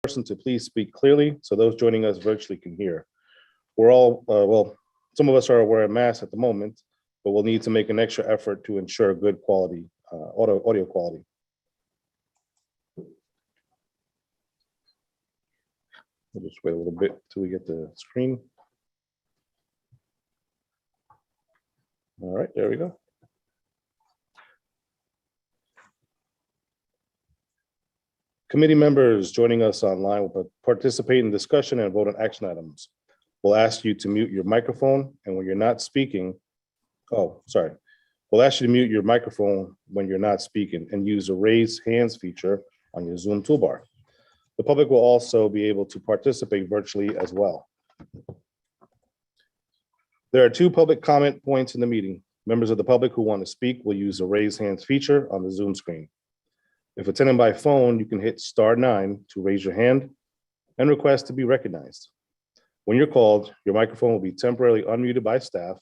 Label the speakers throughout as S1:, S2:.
S1: person to please speak clearly so those joining us virtually can hear. We're all, well, some of us are wearing masks at the moment, but we'll need to make an extra effort to ensure good quality, audio quality. We'll just wait a little bit till we get the screen. All right, there we go. Committee members joining us online will participate in discussion and vote on action items. We'll ask you to mute your microphone, and when you're not speaking, we'll ask you to mute your microphone when you're not speaking and use the raise hands feature on your Zoom toolbar. The public will also be able to participate virtually as well. There are 2 public comment points in the meeting. Members of the public who want to speak will use the raise hands feature on the Zoom screen. If attending by phone, you can hit *9 to raise your hand and request to be recognized. When you're called, your microphone will be temporarily unmuted by staff,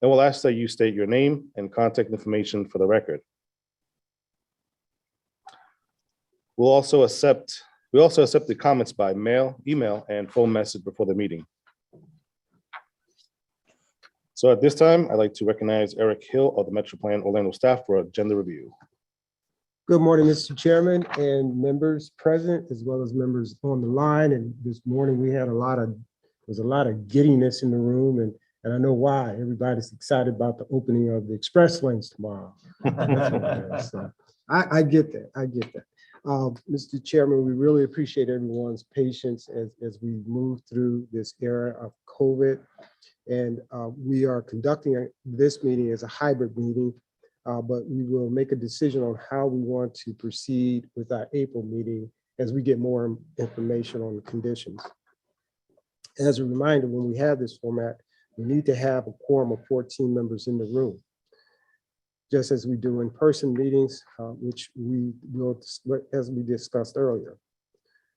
S1: and we'll ask that you state your name and contact information for the record. We also accept the comments by mail, email, and phone message before the meeting. So at this time, I'd like to recognize Eric Hill of the Metro Plan Orlando staff for agenda review.
S2: Good morning, Mr. Chairman and members present, as well as members on the line. And this morning we had there was a lot of giddiness in the room, and I know why. Everybody's excited about the opening of the express lanes tomorrow. So I get that. I get that. Mr. Chairman, we really appreciate everyone's patience as we move through this era of COVID. And we are conducting this meeting as a hybrid meeting, but we will make a decision on how we want to proceed with our April meeting as we get more information on the conditions. As a reminder, when we have this format, we need to have a quorum of 14 members in the room, just as we do in-person meetings, which we will, as we discussed earlier.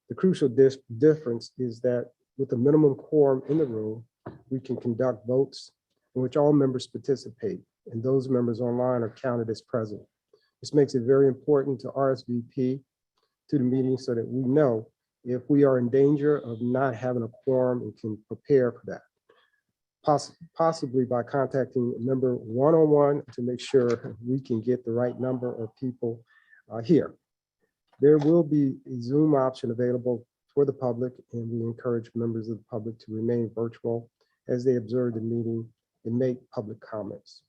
S2: The crucial difference is that with a minimum quorum in the room, we can conduct votes in which all members participate, and those members online are counted as present. This makes it very important to RSVP to the meeting so that we know if we are in danger of not having a quorum and can prepare for that. Possibly by contacting a member one-on-one to make sure we can get the right number of people here. There will be a Zoom option available for the public, and we encourage members of the public to remain virtual as they observe the meeting and make public comments.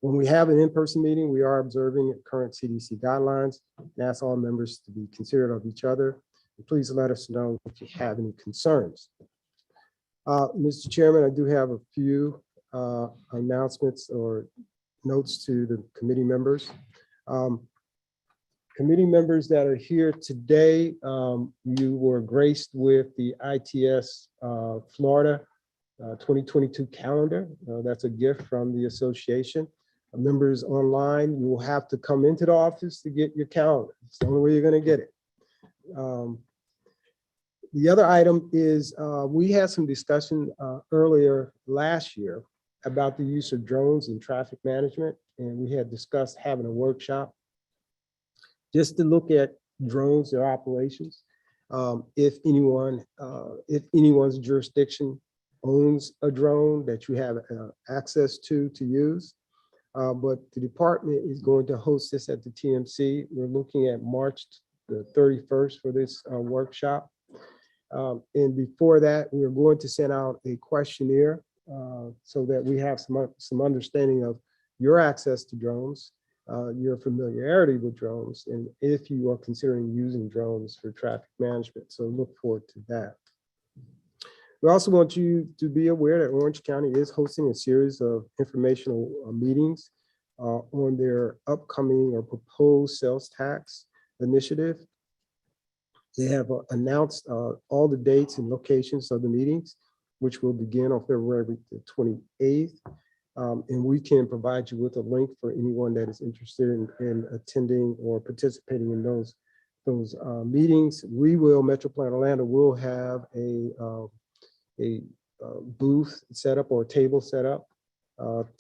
S2: When we have an in-person meeting, we are observing current CDC guidelines and ask all members to be considerate of each other. And please let us know if you have any concerns. Mr. Chairman, I do have a few announcements or notes to the committee members. Committee members that are here today, you were graced with the ITS Florida 2022 calendar. That's a gift from the association. Members online, you will have to come into the office to get your calendar. It's the only way you're going to get it. The other item is we had some discussion earlier last year about the use of drones in traffic management, and we had discussed having a workshop just to look at drones, their operations. If anyone's jurisdiction owns a drone that you have access to use. But the department is going to host this at the TMC. We're looking at March the 31st for this workshop. And before that, we're going to send out a questionnaire so that we have some understanding of your access to drones, your familiarity with drones, and if you are considering using drones for traffic management. So look forward to that. We also want you to be aware that Orange County is hosting a series of informational meetings on their upcoming or proposed sales tax initiative. They have announced all the dates and locations of the meetings, which will begin on February the 28th. And we can provide you with a link for anyone that is interested in attending or participating in those meetings. Metro Plan Orlando will have a booth set up or a table set up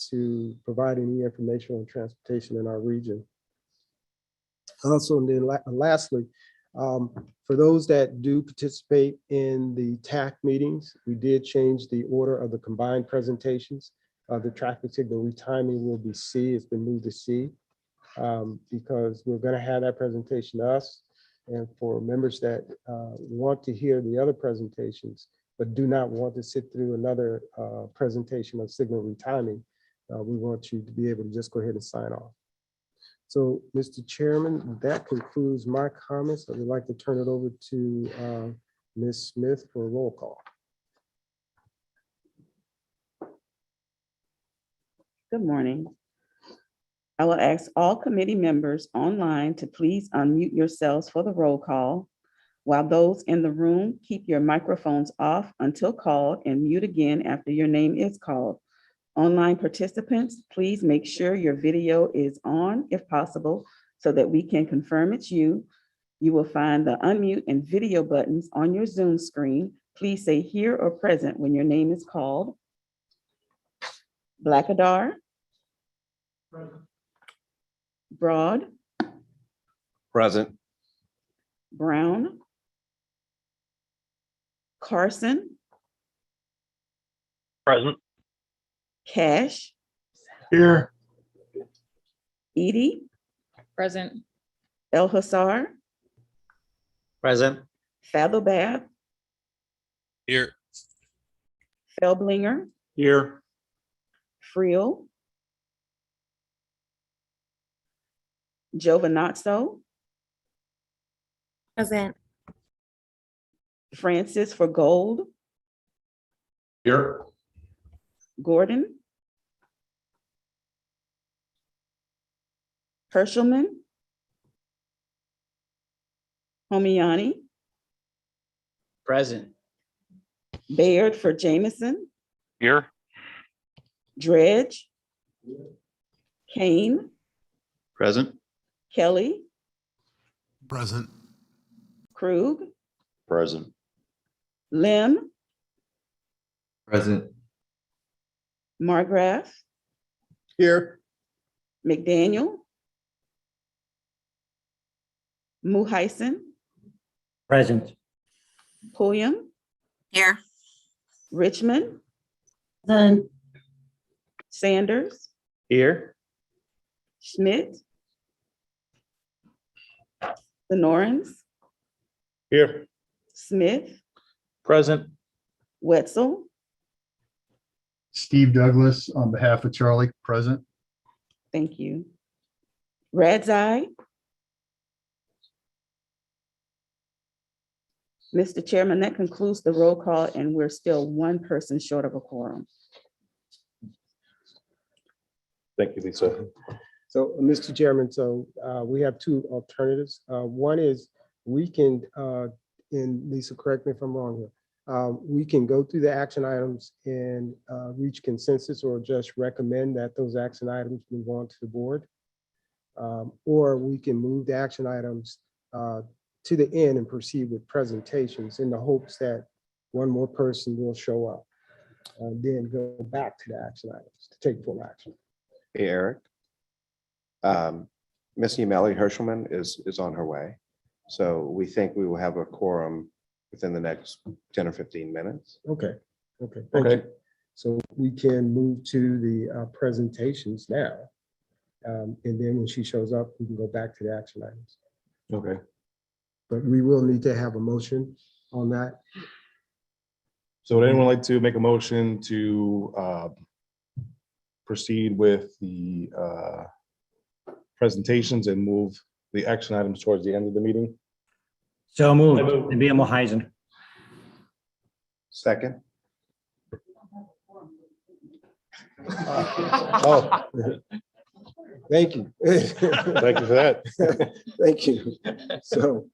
S2: to provide any information on transportation in our region. Also, and then lastly, For those that do participate in the TAC meetings, we did change the order of the combined presentations. The traffic signal retiming will be C, it's been moved to C, because we're gonna have that presentation to us. And for members that want to hear the other presentations, but do not want to sit through another presentation of signal retiming, we want you to be able to just go ahead and sign off. So, Mr. Chairman, that concludes my comments. I would like to turn it over to Ms. Smith for a roll call.
S3: Good morning. I will ask all committee members online to please unmute yourselves for the roll call. While those in the room, keep your microphones off until called and mute again after your name is called. Online participants, please make sure your video is on if possible so that we can confirm it's you. You will find the unmute and video buttons on your Zoom screen. Please say here or present when your name is called. Blackadar. Broad.
S4: Present.
S3: Brown. Carson.
S4: Present.
S3: Cash.
S4: Here.
S3: Edie.
S5: Present.
S3: El Hassar.
S4: Present.
S3: Fadlbath.
S4: Here.
S3: Felblinger.
S4: Here.
S3: Friel. Giovinazzo.
S5: Present.
S3: Francis for Gold.
S4: Here.
S3: Gordon. Herschelman. Homiani.
S4: Present.
S3: Baird for Jameson.
S4: Here.
S3: Dredge. Kane.
S4: Present.
S3: Kelly.
S6: Present.
S3: Krug.
S4: Present.
S3: Lim.
S4: Present.
S3: Margraf.
S4: Here.
S3: McDaniel. Muhison.
S4: Present.
S3: Pulliam.
S5: Here.
S3: Richmond.
S5: Present.
S3: Sanders.
S4: Here.
S3: Schmidt. Sonorens.
S1: Here.
S3: Smith.
S4: Present.
S3: Wetzel.
S6: Steve Douglas on behalf of Charlie, present.
S3: Thank you. Radzai. Mr. Chairman, that concludes the roll call, and we're still one person short of a quorum.
S1: Thank you, Lisa.
S2: So, Mr. Chairman, so we have two alternatives. One is we can, and Lisa, correct me if I'm wrong here, we can go through the action items and reach consensus or just recommend that those action items move on to the board. Or we can move the action items to the end and proceed with presentations in the hopes that one more person will show up. Then go back to the action items to take full action.
S4: Hey, Eric. Miss Yameli Herschelman is on her way. So we think we will have a quorum within the next 10 or 15 minutes.
S2: Okay, okay, thank you. So we can move to the presentations now. And then when she shows up, we can go back to the action items.
S1: Okay.
S2: But we will need to have a motion on that.
S1: So would anyone like to make a motion to proceed with the presentations and move the action items towards the end of the meeting?
S7: So moved, and be Heisen.
S4: Second.
S1: Oh,
S2: Thank you.
S1: thank you for that.
S2: Thank you. So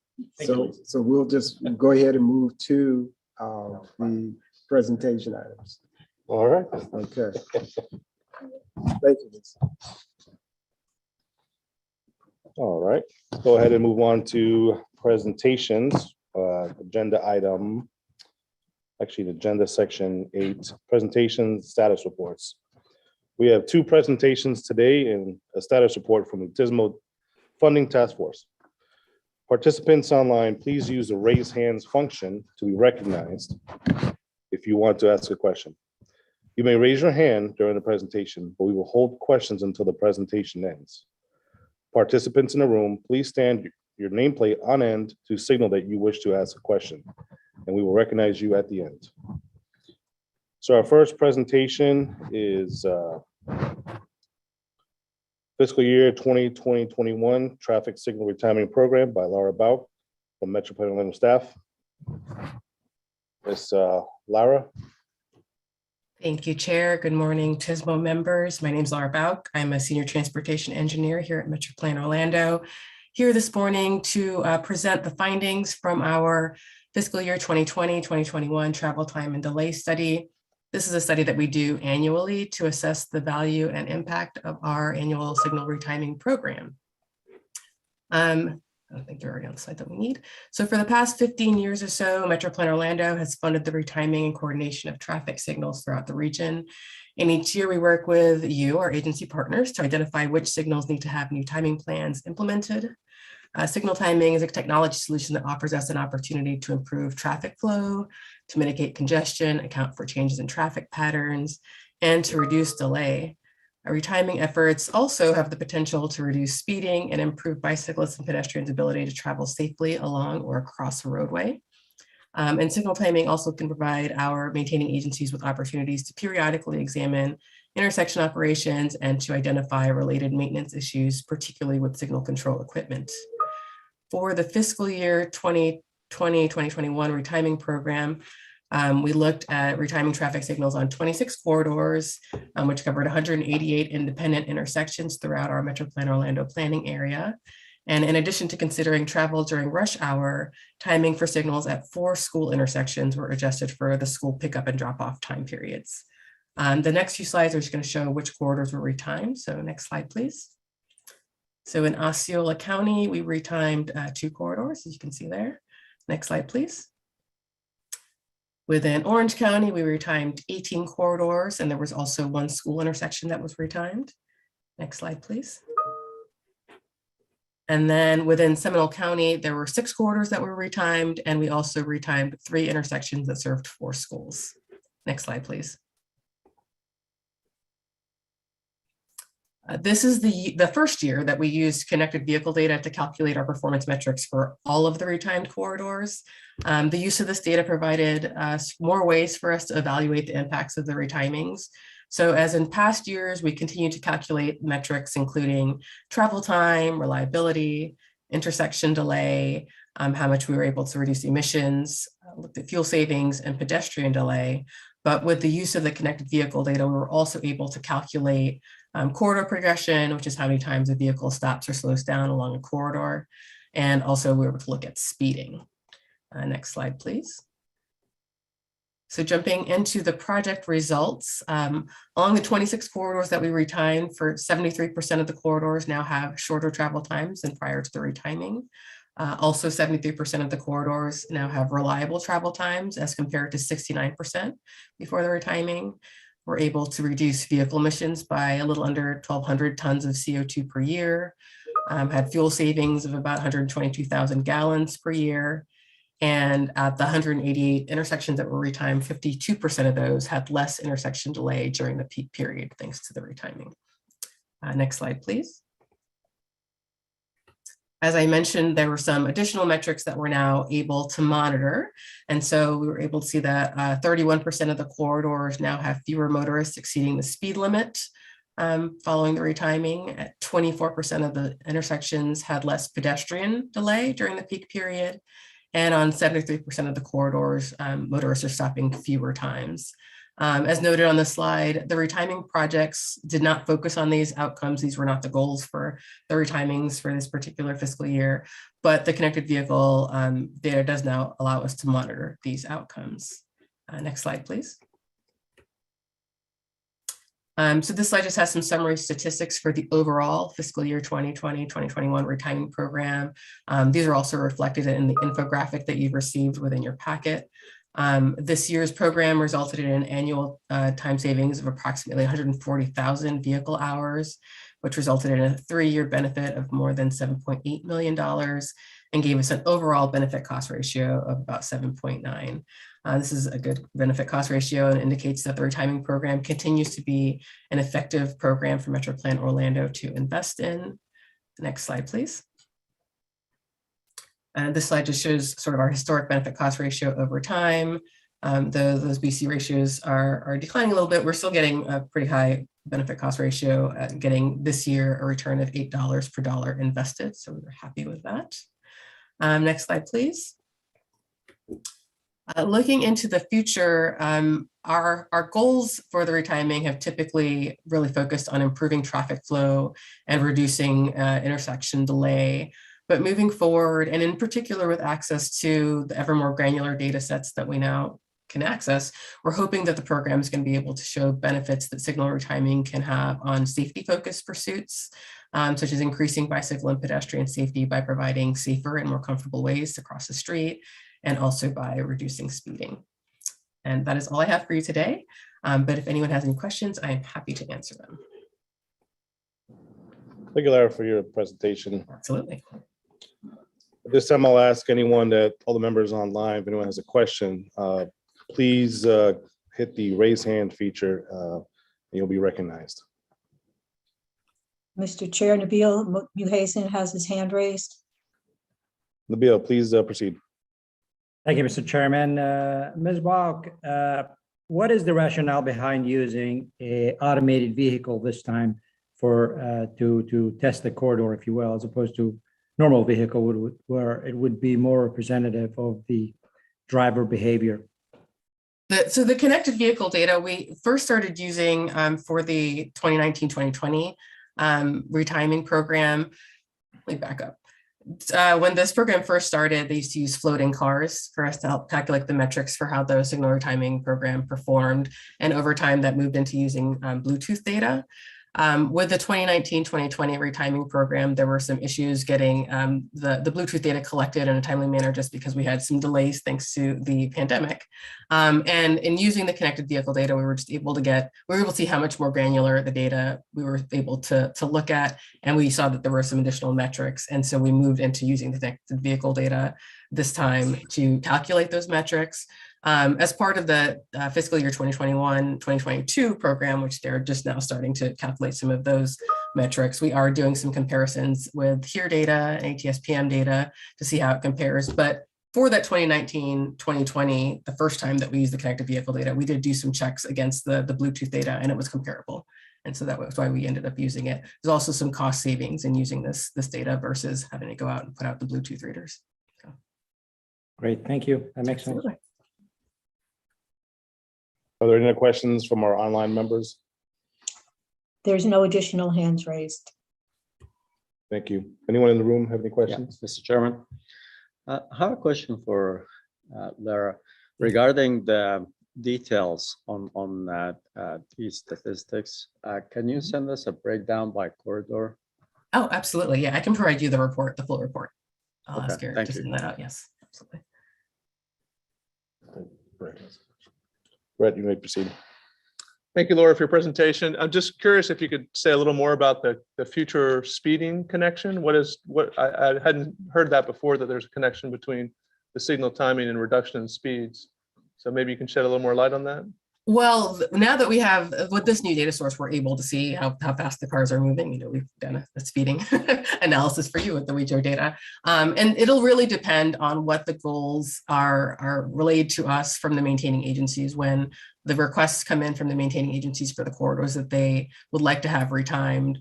S2: we'll just go ahead and move to the presentation items.
S1: All right.
S2: Okay. Thank you.
S1: All right. Go ahead and move on to presentations. Agenda item, actually, the agenda section 8, presentations, status reports. We have 2 presentations today and a status report from the TSMO Funding Task Force. Participants online, please use the raise hands function to be recognized if you want to ask a question. You may raise your hand during the presentation, but we will hold questions until the presentation ends. Participants in the room, please stand your nameplate on end to signal that you wish to ask a question, and we will recognize you at the end. So our first presentation is fiscal year 2020-21 traffic signal retiming program by Laura Bauk from Metro Plan Orlando staff. Miss Lara.
S8: Thank you, Chair. Good morning, TSMO members. My name is Laura Bauk. I'm a senior transportation engineer here at Metro Plan Orlando. Here this morning to present the findings from our fiscal year 2020-2021 travel time and delay study. This is a study that we do annually to assess the value and impact of our annual signal retiming program. I think you're already on the slide that we need. So for the past 15 years or so, Metro Plan Orlando has funded the retiming and coordination of traffic signals throughout the region. And each year we work with you, our agency partners, to identify which signals need to have new timing plans implemented. Signal timing is a technology solution that offers us an opportunity to improve traffic flow, to mitigate congestion, account for changes in traffic patterns, and to reduce delay. Our retiming efforts also have the potential to reduce speeding and improve bicyclists and pedestrians' ability to travel safely along or across a roadway. And signal timing also can provide our maintaining agencies with opportunities to periodically examine intersection operations and to identify related maintenance issues, particularly with signal control equipment. For the fiscal year 2020-2021 retiming program, we looked at retiming traffic signals on 26 corridors, which covered 188 independent intersections throughout our Metro Plan Orlando planning area. And in addition to considering travel during rush hour, timing for signals at 4 school intersections were adjusted for the school pickup and drop off time periods. The next few slides are just going to show which corridors were retimed. So next slide, please. So in Osceola County, we retimed 2 corridors, as you can see there. Next slide, please. Within Orange County, we retimed 18 corridors, and there was also 1 school intersection that was retimed. Next slide, please. And then within Seminole County, there were 6 corridors that were retimed, and we also retimed 3 intersections that served 4 schools. Next slide, please. This is the first year that we used connected vehicle data to calculate our performance metrics for all of the retimed corridors. The use of this data provided us more ways for us to evaluate the impacts of the retimings. So as in past years, we continue to calculate metrics including travel time, reliability, intersection delay, how much we were able to reduce emissions, looked at fuel savings and pedestrian delay. But with the use of the connected vehicle data, we were also able to calculate corridor progression, which is how many times a vehicle stops or slows down along a corridor. And also we were able to look at speeding. Next slide, please. So jumping into the project results, along the 26 corridors that we retimed, for 73% of the corridors now have shorter travel times than prior to the retiming. Also 73% of the corridors now have reliable travel times as compared to 69% before the retiming. We're able to reduce vehicle emissions by a little under 1,200 tons of CO2 per year, had fuel savings of about 122,000 gallons per year. And at the 188 intersections that were retimed, 52% of those had less intersection delay during the peak period, thanks to the retiming. Next slide, please. As I mentioned, there were some additional metrics that we're now able to monitor. And so we were able to see that 31% of the corridors now have fewer motorists exceeding the speed limit following the retiming. At 24% of the intersections had less pedestrian delay during the peak period. And on 73% of the corridors, motorists are stopping fewer times. As noted on the slide, the retiming projects did not focus on these outcomes. These were not the goals for the retimings for this particular fiscal year, but the connected vehicle data does now allow us to monitor these outcomes. Next slide, please. So this slide just has some summary statistics for the overall fiscal year 2020-2021 retiming program. These are also reflected in the infographic that you've received within your packet. This year's program resulted in an annual time savings of approximately 140,000 vehicle hours, which resulted in a 3-year benefit of more than $7.8 million, and gave us an overall benefit cost ratio of about 7.9. This is a good benefit cost ratio and indicates that the retiming program continues to be an effective program for Metro Plan Orlando to invest in. Next slide, please. And this slide just shows sort of our historic benefit cost ratio over time. Those BC ratios are declining a little bit. We're still getting a pretty high benefit cost ratio, getting this year a return of $8 per dollar invested. So we're happy with that. Next slide, please. Looking into the future, our goals for the retiming have typically really focused on improving traffic flow and reducing intersection delay. But moving forward, and in particular with access to the ever more granular data sets that we now can access, we're hoping that the program is going to be able to show benefits that signal retiming can have on safety-focused pursuits, such as increasing bicycle and pedestrian safety by providing safer and more comfortable ways to cross the street, and also by reducing speeding. And that is all I have for you today. But if anyone has any questions, I am happy to answer them.
S1: Thank you, Lara, for your presentation.
S8: Absolutely.
S1: At this time, I'll ask anyone all the members online, if anyone has a question, please hit the raise hand feature and you'll be recognized.
S9: Mr. Chair, Nabil Muhasin has his hand raised.
S1: Nabil, please proceed.
S7: Thank you, Mr. Chairman. Ms. Balk, what is the rationale behind using a automated vehicle this time for to test the corridor, if you will, as opposed to normal vehicle where it would be more representative of the driver behavior?
S8: So the connected vehicle data we first started using for the 2019-2020 retiming program. Let me back up. When this program first started, they used to use floating cars for us to help calculate the metrics for how the signal retiming program performed. And over time that moved into using Bluetooth data. With the 2019-2020 retiming program, there were some issues getting the Bluetooth data collected in a timely manner just because we had some delays thanks to the pandemic. And in using the connected vehicle data, we were able to see how much more granular the data we were able to look at. And we saw that there were some additional metrics. And so we moved into using the connected vehicle data this time to calculate those metrics. As part of the fiscal year 2021-2022 program, which they're just now starting to calculate some of those metrics, we are doing some comparisons with HERE data and ATSPM data to see how it compares. But for that 2019-2020, the first time that we used the connected vehicle data, we did do some checks against the Bluetooth data and it was comparable. And so that was why we ended up using it. There's also some cost savings in using this data versus having to go out and put out the Bluetooth readers. So.
S7: Great, thank you. That makes sense.
S8: Absolutely.
S1: Are there any questions from our online members?
S9: There's no additional hands raised.
S1: Thank you. Anyone in the room have any questions?
S10: Mr. Chairman, I have a question for Lara regarding the details on these statistics. Can you send us a breakdown by corridor?
S8: Oh, absolutely. Yeah, I can provide you the report, the full report. I'll
S10: Okay,
S8: ask her
S10: thank
S8: to
S10: you.
S8: send that out. Yes, absolutely.
S1: Brett, you may proceed.
S11: Thank you, Laura, for your presentation. I'm just curious if you could say a little more about the future speeding connection. I hadn't heard that before, that there's a connection between the signal timing and reduction in speeds. So maybe you can shed a little more light on that.
S8: Well, now that we have, with this new data source, we're able to see how fast the cars are moving. You know, we've done a speeding analysis for you with the WeJo data. And it'll really depend on what the goals are relayed to us from the maintaining agencies. When the requests come in from the maintaining agencies for the corridors that they would like to have retimed,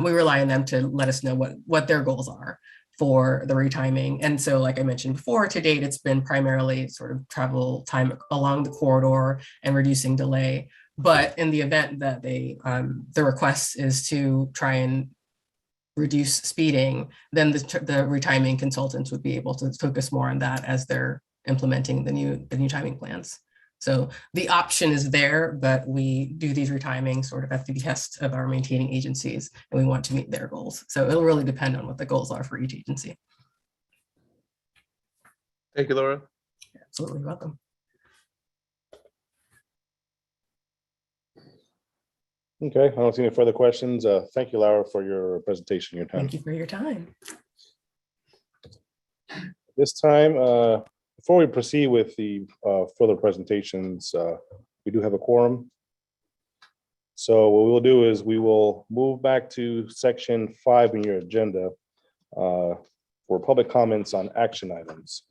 S8: we rely on them to let us know what their goals are for the retiming. And so, like I mentioned before, to date, it's been primarily sort of travel time along the corridor and reducing delay. But in the event that the request is to try and reduce speeding, then the retiming consultants would be able to focus more on that as they're implementing the new timing plans. So the option is there, but we do these retimings sort of at the behest of our maintaining agencies, and we want to meet their goals. So it'll really depend on what the goals are for each agency.
S11: Thank you, Laura.
S8: Absolutely welcome.
S1: Okay, I don't see any further questions. Thank you, Laura, for your presentation, your time.
S8: Thank you for your time.
S1: This time, before we proceed with the further presentations, we do have a quorum. So what we'll do is we will move back to section 5 in your agenda for public comments on action items.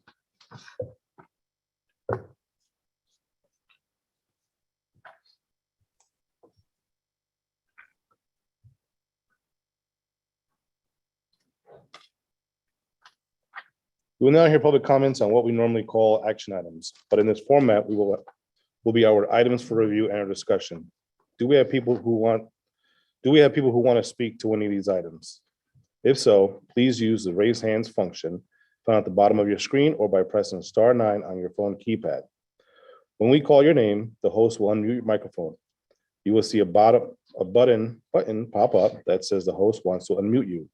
S1: We will now hear public comments on what we normally call action items, but in this format, will be our items for review and our discussion. Do we have people who want to speak to any of these items? If so, please use the raise hands function found at the bottom of your screen or by pressing *9 on your phone keypad. When we call your name, the host will unmute your microphone. You will see a button pop up that says the host wants to unmute you.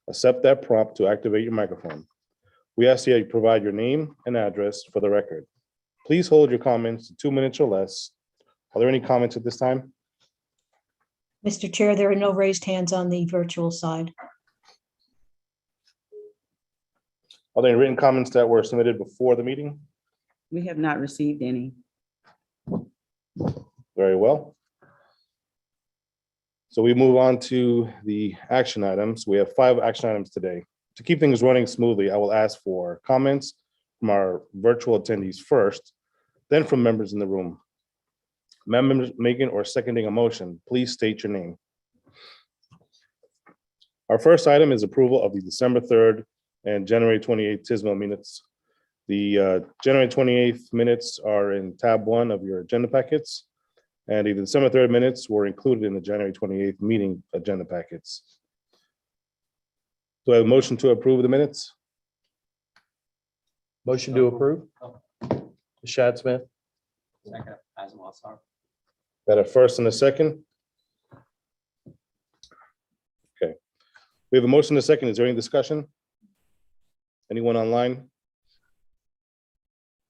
S1: Accept that prompt to activate your microphone. We ask that you provide your name and address for the record. Please hold your comments to 2 minutes or less. Are there any comments at this time?
S9: Mr. Chair, there are no raised hands on the virtual side.
S1: Are there any written comments that were submitted before the meeting?
S3: We have not received any.
S1: Very well. So we move on to the action items. We have 5 action items today. To keep things running smoothly, I will ask for comments from our virtual attendees first, then from members in the room. Members making or seconding a motion, please state your name. Our first item is approval of the December 3rd and January 28th TSMO minutes. The January 28th minutes are in tab 1 of your agenda packets, and the December 3rd minutes were included in the January 28th meeting agenda packets. Do I have a motion to approve the minutes?
S12: Motion to approve. Shad Smith.
S1: Got a first and a second? Okay. We have a motion and a second. Is there any discussion? Anyone online?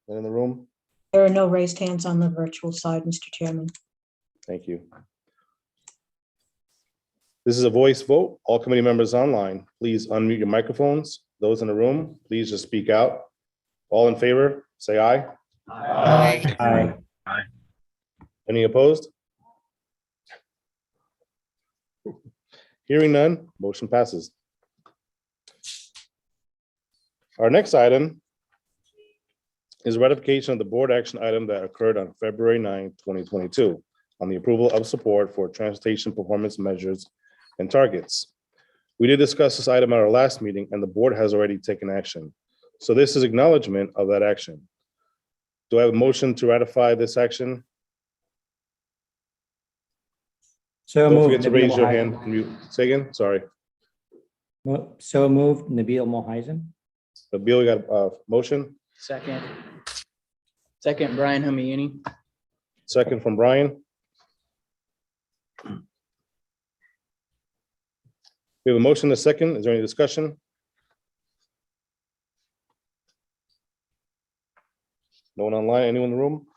S1: In the room?
S9: There are no raised hands on the virtual side, Mr. Chairman.
S1: Thank you. This is a voice vote. All committee members online, please unmute your microphones. Those in the room, please just speak out. All in favor, say aye.
S7: Aye.
S1: Any opposed? Hearing none, motion passes. Our next item is ratification of the board action item that occurred on February 9, 2022, on the approval of support for transportation performance measures and targets. We did discuss this item at our last meeting, and the board has already taken action. So this is acknowledgement of that action. Do I have a motion to ratify this action?
S7: So
S1: Don't
S7: moved.
S1: forget to
S7: Nabil
S1: raise your
S7: Mohaizen.
S1: hand. Can you say again? Sorry.
S7: So moved, Nabil Mohaizen.
S1: Bill, you got a motion?
S12: Second. Second, Brian Humayuni.
S1: Second from Brian. We have a motion, a second. Is there any discussion? No one online, anyone in the room?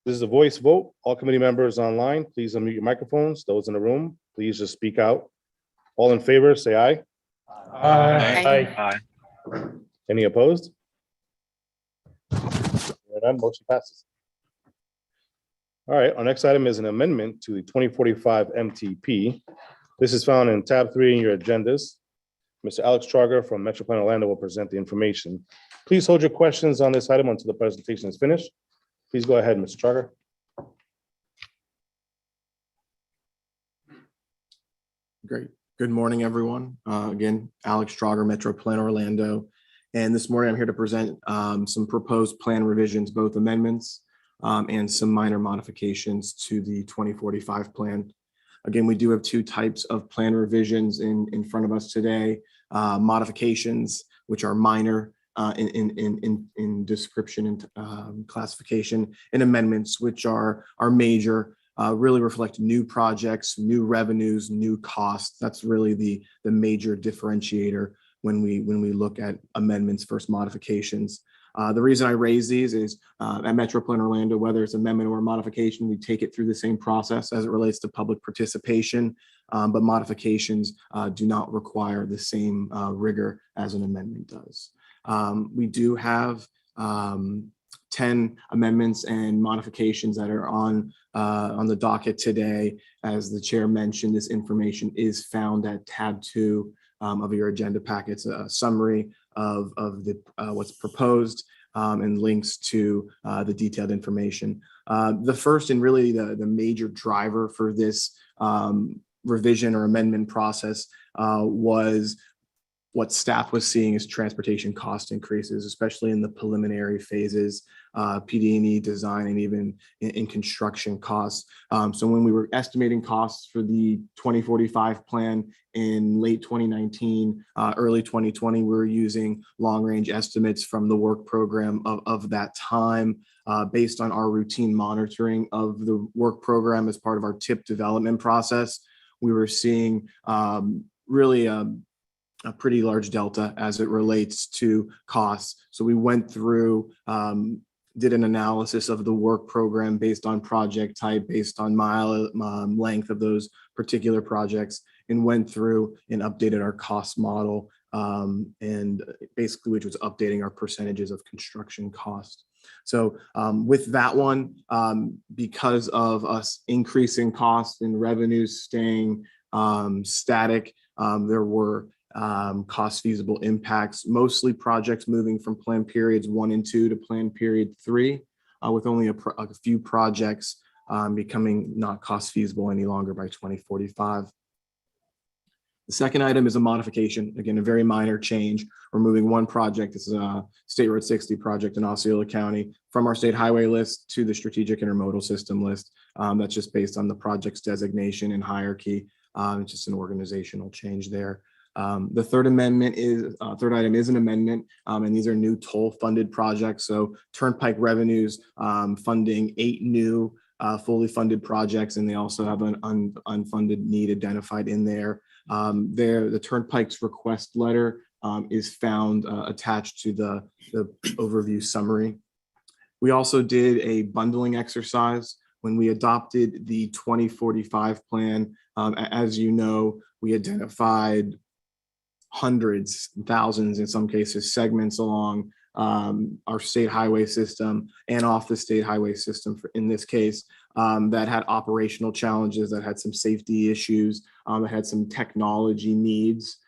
S1: This is a voice vote. All committee members online, please unmute your microphones. Those in the room, please just speak out. All in favor, say aye.
S12: Aye.
S1: Any opposed? Hearing none, motion passes. All right, our next item is an amendment to the 2045 MTP. This is found in tab 3 in your agendas. Mr. Alex Trager from Metro Plan Orlando will present the information. Please hold your questions on this item until the presentation is finished. Please go ahead, Mr. Trager.
S13: Great. Good morning, everyone. Again, Alex Trager, Metro Plan Orlando. And this morning I'm here to present some proposed plan revisions, both amendments and some minor modifications to the 2045 plan. Again, we do have 2 types of plan revisions in front of us today. Modifications, which are minor in description and classification, and amendments, which are major, really reflect new projects, new revenues, new costs. That's really the major differentiator when we look at amendments versus modifications. The reason I raise these is at Metro Plan Orlando, whether it's amendment or modification, we take it through the same process as it relates to public participation. but modifications do not require the same rigor as an amendment does. We do have 10 amendments and modifications that are on the docket today. As the chair mentioned, this information is found at tab 2 of your agenda packets, a summary of the what's proposed and links to the detailed information. The first and really the major driver for this revision or amendment process was what staff was seeing as transportation cost increases, especially in the preliminary phases, PD&E design, and even in construction costs. So when we were estimating costs for the 2045 plan in late 2019, early 2020, we were using long-range estimates from the work program of that time, based on our routine monitoring of the work program as part of our TIP development process. We were seeing really a pretty large delta as it relates to costs. So we went through, did an analysis of the work program based on project type, based on mile length of those particular projects, and went through and updated our cost model, and basically which was updating our percentages of construction cost. So with that one, because of us increasing costs and revenues staying static, there were cost feasible impacts, mostly projects moving from plan periods 1 and 2 to plan period 3, with only a few projects becoming not cost feasible any longer by 2045. The second item is a modification, again, a very minor change. We're moving one project, this is a State Road 60 project in Osceola County, from our state highway list to the strategic intermodal system list. That's just based on the project's designation and hierarchy. It's just an organizational change there. The third item is an amendment, and these are new toll-funded projects. So Turnpike Revenues funding 8 new fully funded projects, and they also have an unfunded need identified in there. The Turnpike's request letter is found attached to the overview summary. We also did a bundling exercise when we adopted the 2045 plan. As you know, we identified hundreds, thousands, in some cases, segments along our state highway system and off the state highway system, in this case, that had operational challenges, that had some safety issues, that had some technology needs.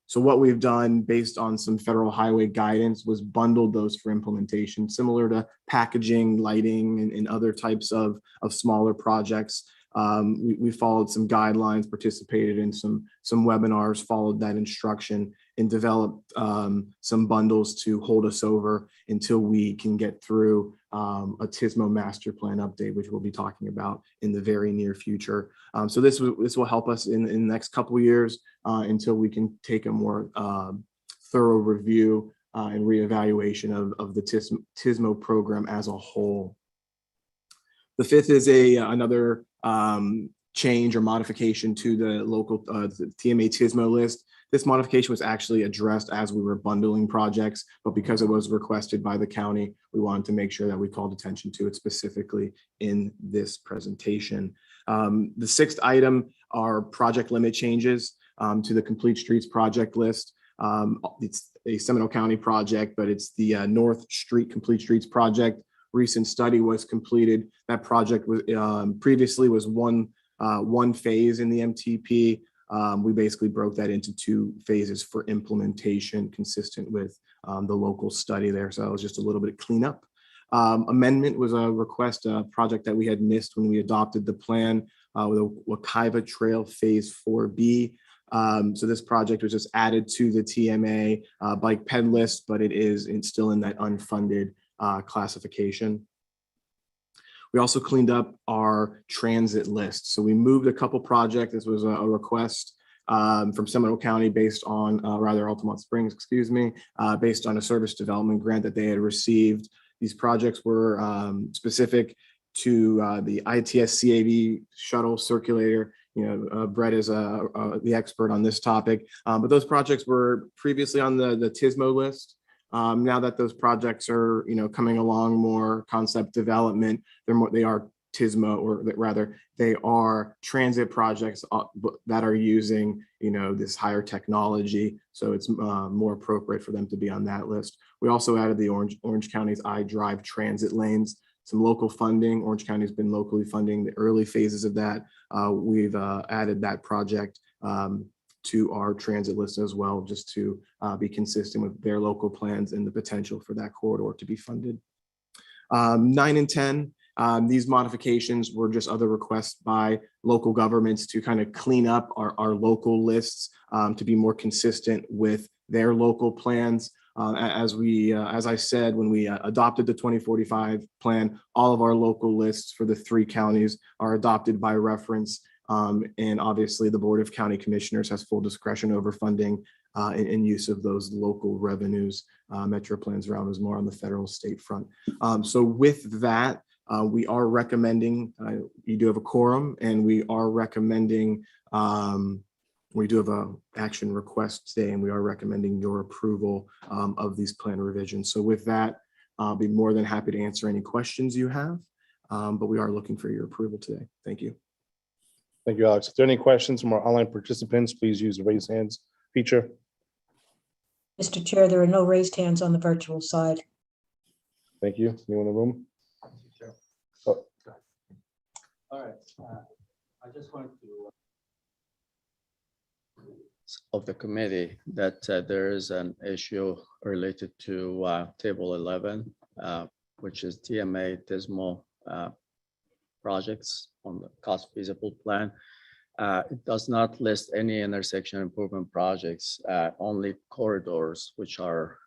S13: So what we've done based on some federal highway guidance was bundled those for implementation, similar to packaging, lighting, and other types of smaller projects. We followed some guidelines, participated in some webinars, followed that instruction, and developed some bundles to hold us over until we can get through a TSMO master plan update, which we'll be talking about in the very near future. So this will help us in the next couple of years until we can take a more thorough review and reevaluation of the TSMO program as a whole. The fifth is another change or modification to the local the TMA TSMO list. This modification was actually addressed as we were bundling projects, but because it was requested by the county, we wanted to make sure that we called attention to it specifically in this presentation. The sixth item are project limit changes to the Complete Streets project list. It's a Seminole County project, but it's the North Street Complete Streets project. Recent study was completed. That project was previously was one phase in the MTP. We basically broke that into 2 phases for implementation, consistent with the local study there. So it was just a little bit of cleanup. Amendment was a request, a project that we had missed when we adopted the plan with a Wekiva Trail Phase 4B. So this project was just added to the TMA bike ped list, but it's still in that unfunded classification. We also cleaned up our transit list. So we moved a couple projects. This was a request from Seminole County based on, Altamont Springs, excuse me, based on a service development grant that they had received. These projects were specific to the ITS CAV shuttle circulator. Brett is the expert on this topic, but those projects were previously on the TSMO list. Now that those projects are, coming along more concept development, they are TSMO, or rather, they are transit projects that are using, this higher technology. So it's more appropriate for them to be on that list. We also added the Orange County's iDrive transit lanes, some local funding. Orange County has been locally funding the early phases of that. We've added that project to our transit list as well, just to be consistent with their local plans and the potential for that corridor to be funded. 9 and 10, these modifications were just other requests by local governments to kind of clean up our local lists to be more consistent with their local plans. As I said, when we adopted the 2045 plan, all of our local lists for the 3 counties are adopted by reference. And obviously the Board of County Commissioners has full discretion over funding and use of those local revenues. Metro Plans round is more on the federal state front. So with that, we are recommending, you do have a quorum, and we are recommending, we do have an action request today, and we are recommending your approval of these plan revisions. So with that, I'll be more than happy to answer any questions you have, but we are looking for your approval today. Thank you.
S1: Thank you, Alex. If there are any questions from our online participants, please use the raise hands feature.
S9: Mr. Chair, there are no raised hands on the virtual side.
S1: Thank you. Anyone in the room? Oh,
S10: All right. I just wanted to of the committee that there is an issue related to table 11, which is TMA TSMO projects on the cost feasible plan. It does not list any intersection improvement projects, only corridors, which are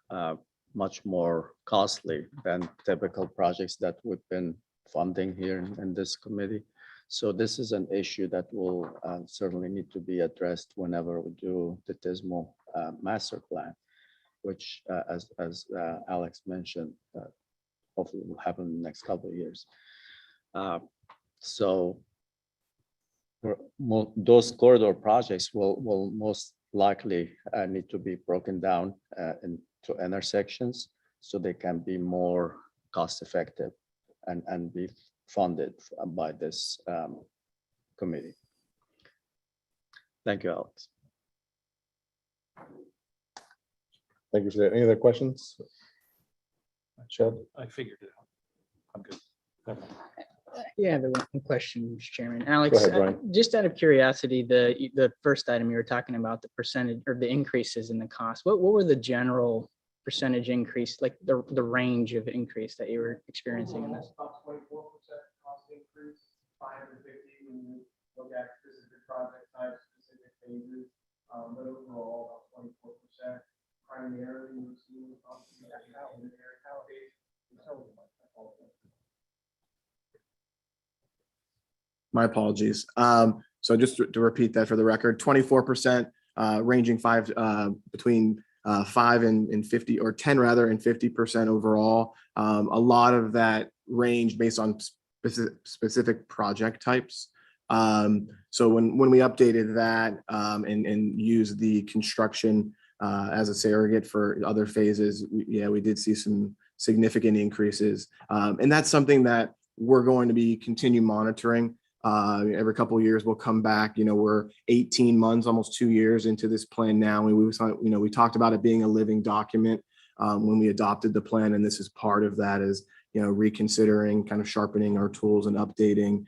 S10: much more costly than typical projects that we've been funding here in this committee. So this is an issue that will certainly need to be addressed whenever we do the TSMO master plan, which as Alex mentioned, hopefully will happen in the next couple of years. So those corridor projects will most likely need to be broken down into intersections so they can be more cost effective and be funded by this committee. Thank you, Alex.
S1: thank you for that. Any other questions? Chad?
S12: I figured it out. I'm good.
S14: Yeah, the one question, Mr. Chairman.
S1: Go
S14: Alex,
S1: ahead, Brian.
S14: just out of curiosity, the first item you were talking about, the percentage or the increases in the cost, what were the general percentage increase, like the range of increase that you were experiencing in this?
S2: About 24% cost increase, 550 when you look at specific project types, specific phases. But overall, about 24%. Primarily, we're seeing my apologies. So just to repeat that for the record, 24%, ranging between 5 and 50, or 10 rather, and 50% overall. A lot of that range based on specific project types. So when we updated that and used the construction as a surrogate for other phases, we did see some significant increases. And that's something that we're going to be continue monitoring. Every couple of years we'll come back. We're 18 months, almost 2 years into this plan now. We talked about it being a living document when we adopted the plan, and this is part of that, is reconsidering, kind of sharpening our tools and updating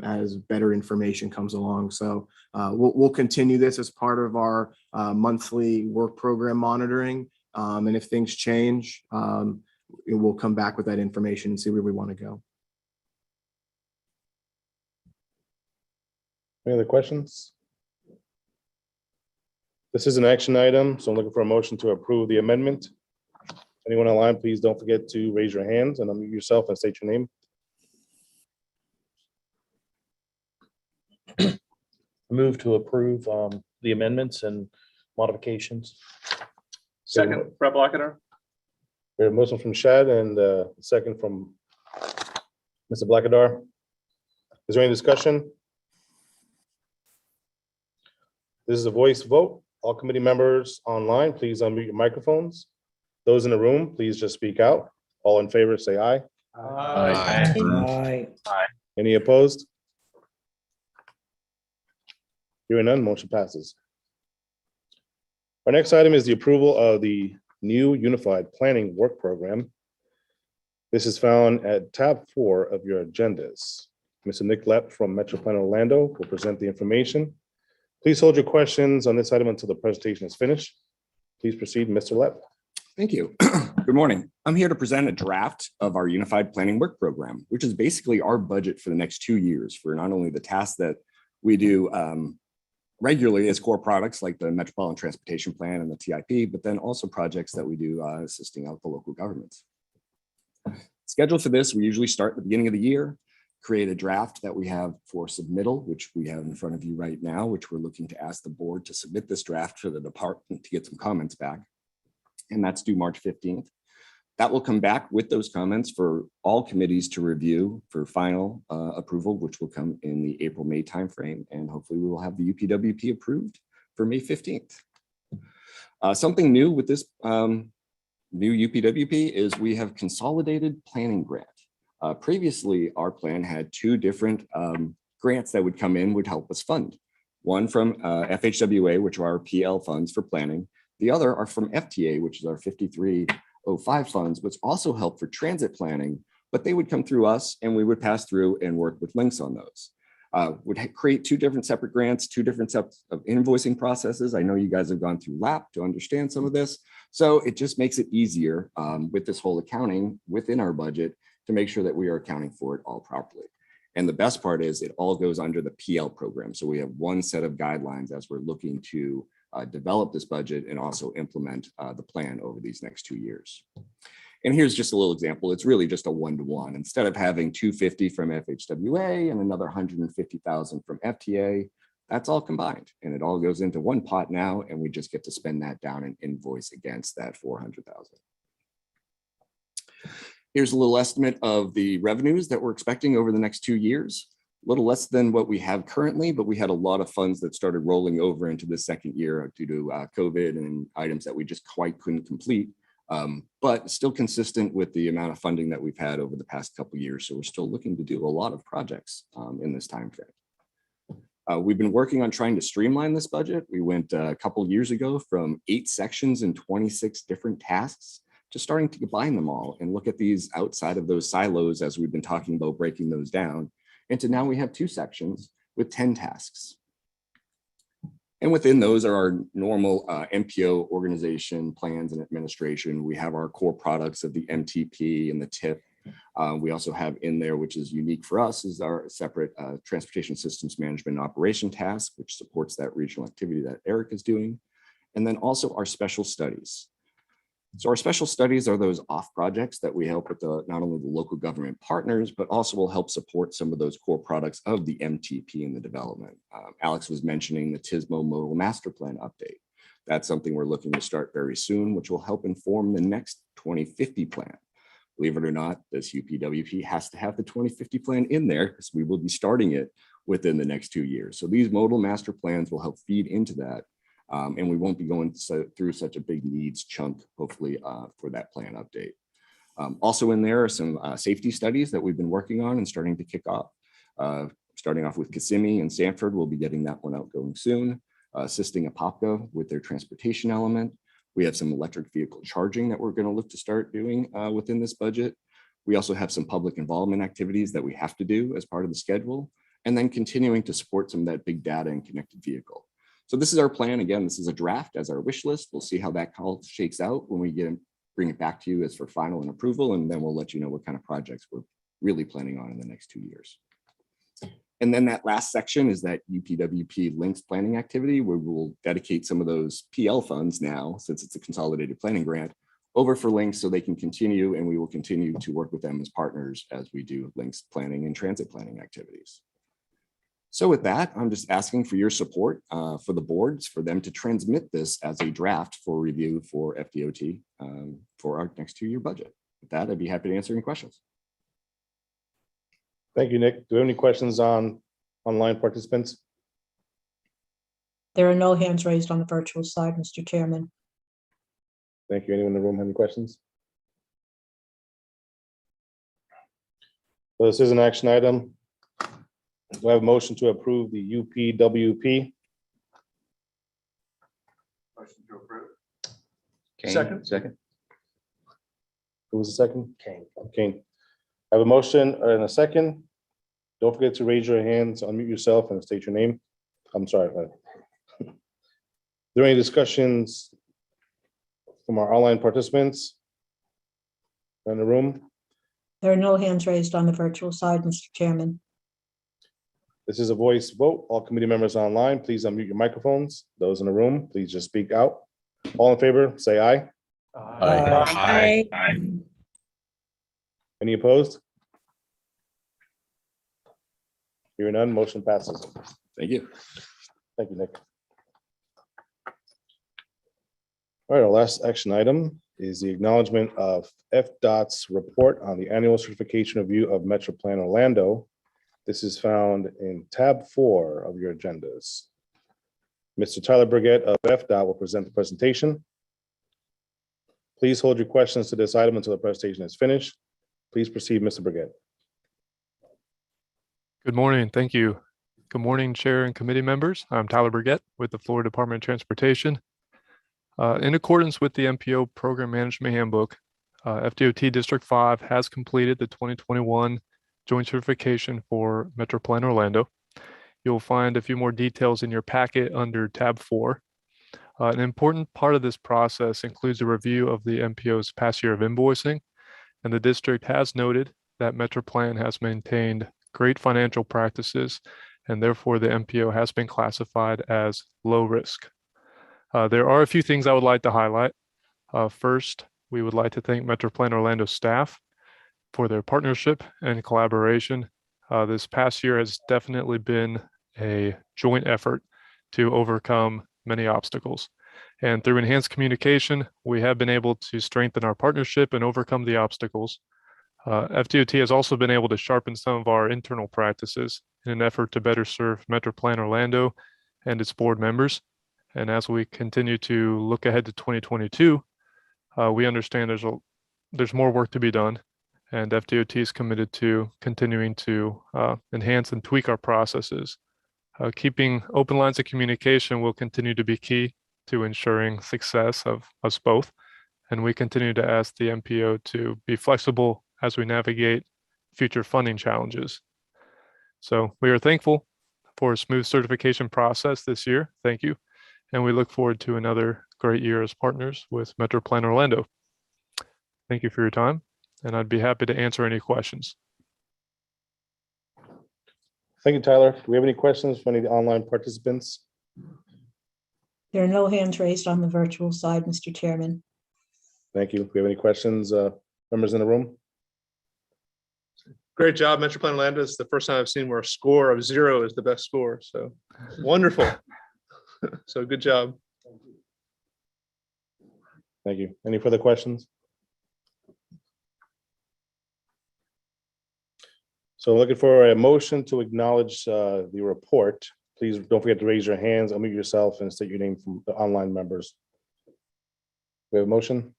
S2: as better information comes along. So we'll continue this as part of our monthly work program monitoring, and if things change, we'll come back with that information and see where we want to go.
S1: Any other questions? This is an action item, so I'm looking for a motion to approve the amendment. Anyone online, please don't forget to raise your hands and unmute yourself and state your name.
S12: Move to approve the amendments and modifications.
S11: Second, Brett Blackadar.
S1: We have a motion from Shad and a second from Mr. Blackadar. Is there any discussion? This is a voice vote. All committee members online, please unmute your microphones. Those in the room, please just speak out. All in favor, say aye.
S12: Aye.
S7: Aye.
S1: Any opposed? Hearing none, motion passes. Our next item is the approval of the new Unified Planning Work Program. This is found at tab 4 of your agendas. Mr. Nick Lepp from Metro Plan Orlando will present the information. Please hold your questions on this item until the presentation is finished. Please proceed, Mr. Lepp.
S15: Thank you. Good morning. I'm here to present a draft of our Unified Planning Work Program, which is basically our budget for the next 2 years for not only the tasks that we do regularly as core products like the Metropolitan Transportation Plan and the TIP, but then also projects that we do assisting out the local governments. Scheduled for this, we usually start at the beginning of the year, create a draft that we have for submittal, which we have in front of you right now, which we're looking to ask the board to submit this draft for the department to get some comments back. And that's due March 15th. That will come back with those comments for all committees to review for final approval, which will come in the April-May timeframe. And hopefully we will have the UPWP approved for May 15th. Something new with this new UPWP is we have consolidated planning grant. Previously, our plan had 2 different grants that would come in, would help us fund. One from FHWA, which are our PL funds for planning. The other are from FTA, which is our 5305 funds, which also help for transit planning, but they would come through us and we would pass through and work with links on those. Would create 2 different separate grants, 2 different sets of invoicing processes. I know you guys have gone through LAP to understand some of this. So it just makes it easier with this whole accounting within our budget to make sure that we are accounting for it all properly. And the best part is it all goes under the PL program. So we have one set of guidelines as we're looking to develop this budget and also implement the plan over these next 2 years. And here's just a little example. It's really just a 1-to-1. Instead of having 250 from FHWA and another 150,000 from FTA, that's all combined. And it all goes into one pot now, and we just get to spend that down and invoice against that 400,000. Here's a little estimate of the revenues that we're expecting over the next 2 years. A little less than what we have currently, but we had a lot of funds that started rolling over into the second year due to COVID and items that we just quite couldn't complete, but still consistent with the amount of funding that we've had over the past couple of years. So we're still looking to do a lot of projects in this time frame. We've been working on trying to streamline this budget. We went a couple of years ago from 8 sections and 26 different tasks to starting to combine them all and look at these outside of those silos as we've been talking about breaking those down. And to now we have 2 sections with 10 tasks. And within those are our normal MPO organization plans and administration. We have our core products of the MTP and the TIP. We also have in there, which is unique for us, is our separate transportation systems management and operation task, which supports that regional activity that Eric is doing. And then also our special studies. So our special studies are those off projects that we help with not only the local government partners, but also will help support some of those core products of the MTP in the development. Alex was mentioning the TSMO Modal Master Plan update. That's something we're looking to start very soon, which will help inform the next 2050 plan. Believe it or not, this UPWP has to have the 2050 plan in there because we will be starting it within the next 2 years. So these modal master plans will help feed into that. And we won't be going through such a big needs chunk, hopefully, for that plan update. Also in there are some safety studies that we've been working on and starting to kick off. Starting off with Kissimmee and Sanford, we'll be getting that one out going soon. Assisting Apopka with their transportation element. We have some electric vehicle charging that we're going to look to start doing within this budget. We also have some public involvement activities that we have to do as part of the schedule, and then continuing to support some of that big data and connected vehicle. So this is our plan. Again, this is a draft as our wish list. We'll see how that all shakes out when we bring it back to you as for final and approval, and then we'll let you know what kind of projects we're really planning on in the next 2 years. And then that last section is that UPWP links planning activity, where we'll dedicate some of those PL funds now, since it's a consolidated planning grant, over for links so they can continue, and we will continue to work with them as partners as we do links planning and transit planning activities. So with that, I'm just asking for your support for the boards, for them to transmit this as a draft for review for FDOT for our next 2-year budget. With that, I'd be happy to answer any questions.
S1: Thank you, Nick. Do we have any questions on online participants?
S9: There are no hands raised on the virtual side, Mr. Chairman.
S1: Thank you. Anyone in the room have any questions? So this is an action item. Do I have a motion to approve the UPWP?
S4: Motion to approve.
S11: Second.
S1: Who was the second? Kane. I have a motion and a second. Don't forget to raise your hands, unmute yourself and state your name. I'm sorry. Are there any discussions from our online participants in the room?
S9: There are no hands raised on the virtual side, Mr. Chairman.
S1: This is a voice vote. All committee members online, please unmute your microphones. Those in the room, please just speak out. All in favor, say aye.
S5: Aye.
S1: Any opposed? Hearing none, motion passes.
S15: Thank you.
S1: Thank you, Nick. All right, our last action item is the acknowledgement of FDOT's report on the annual certification review of Metro Plan Orlando. This is found in tab 4 of your agendas. Mr. Tyler Burgett of FDOT will present the presentation. Please hold your questions to this item until the presentation is finished. Please proceed, Mr. Burgett.
S16: Good morning. Thank you. Good morning, Chair and committee members. I'm Tyler Burgett with the Florida Department of Transportation. In accordance with the MPO Program Management Handbook, FDOT District 5 has completed the 2021 joint certification for Metro Plan Orlando. You'll find a few more details in your packet under tab 4. An important part of this process includes a review of the MPO's past year of invoicing, and the district has noted that Metro Plan has maintained great financial practices, and therefore the MPO has been classified as low risk. There are a few things I would like to highlight. First, we would like to thank Metro Plan Orlando staff for their partnership and collaboration. This past year has definitely been a joint effort to overcome many obstacles. And through enhanced communication, we have been able to strengthen our partnership and overcome the obstacles. FDOT has also been able to sharpen some of our internal practices in an effort to better serve Metro Plan Orlando and its board members. And as we continue to look ahead to 2022, we understand there's more work to be done, and FDOT is committed to continuing to enhance and tweak our processes. Keeping open lines of communication will continue to be key to ensuring success of us both, and we continue to ask the MPO to be flexible as we navigate future funding challenges. So we are thankful for a smooth certification process this year. Thank you. And we look forward to another great year as partners with Metro Plan Orlando. Thank you for your time, and I'd be happy to answer any questions.
S1: Thank you, Tyler. Do we have any questions from any of the online participants?
S9: There are no hands raised on the virtual side, Mr. Chairman.
S1: Thank you. Do we have any questions, members in the room?
S11: Great job, Metro Plan Orlando. It's the first time I've seen where a score of 0 is the best score. So wonderful. So good job.
S1: Thank you. Any further questions? So looking for a motion to acknowledge the report. Please don't forget to raise your hands, unmute yourself, and state your name from the online members. We have a motion?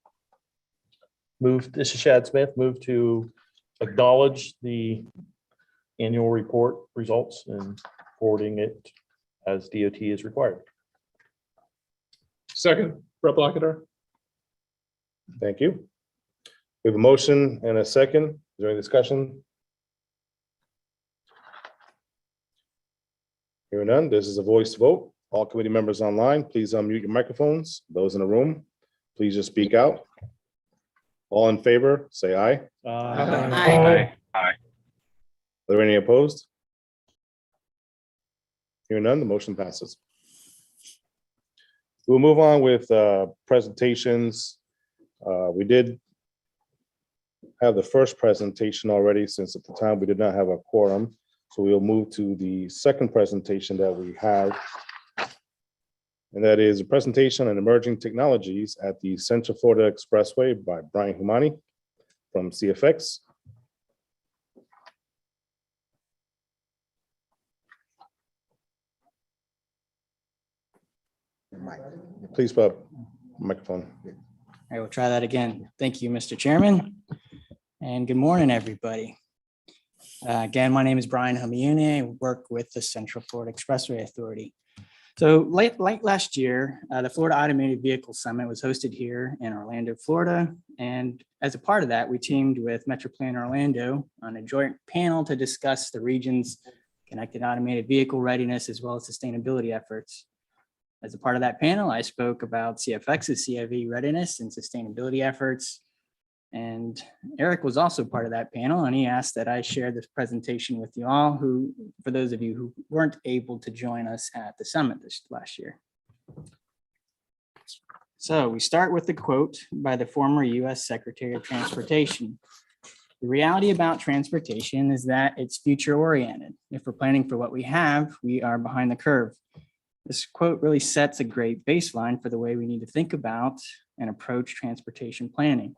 S12: This is Shad Smith, move to acknowledge the annual report results and forwarding it as DOT is required.
S11: Second, Brett Blockader.
S1: Thank you. We have a motion and a second. Is there any discussion? Hearing none, this is a voice vote. All committee members online, please unmute your microphones. Those in the room, please just speak out. All in favor, say aye.
S5: Aye.
S1: Are there any opposed? Hearing none, the motion passes. We'll move on with presentations. We did have the first presentation already, since at the time we did not have a quorum. So we'll move to the second presentation that we have. And that is a presentation on emerging technologies at the Central Florida Expressway by Brian Humani from CFX. Please put up microphone.
S14: I will try that again. Thank you, Mr. Chairman. And good morning, everybody. Again, my name is Brian Homiune. I work with the Central Florida Expressway Authority. So late last year, the Florida Automated Vehicle Summit was hosted here in Orlando, Florida. And as a part of that, we teamed with Metro Plan Orlando on a joint panel to discuss the region's connected automated vehicle readiness as well as sustainability efforts. As a part of that panel, I spoke about CFX's CIV readiness and sustainability efforts. And Eric was also part of that panel, and he asked that I share this presentation with you all, who, for those of you who weren't able to join us at the summit this last year. So we start with the quote by the former US Secretary of Transportation. The reality about transportation is that it's future oriented. If we're planning for what we have, we are behind the curve. This quote really sets a great baseline for the way we need to think about and approach transportation planning.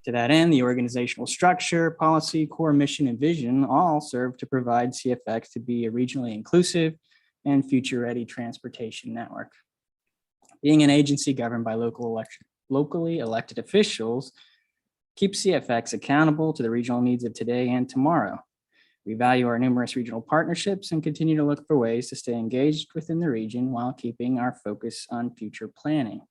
S14: To that end, the organizational structure, policy, core mission, and vision all serve to provide CFX to be a regionally inclusive and future-ready transportation network. Being an agency governed by locally elected officials keeps CFX accountable to the regional needs of today and tomorrow. We value our numerous regional partnerships and continue to look for ways to stay engaged within the region while keeping our focus on future planning.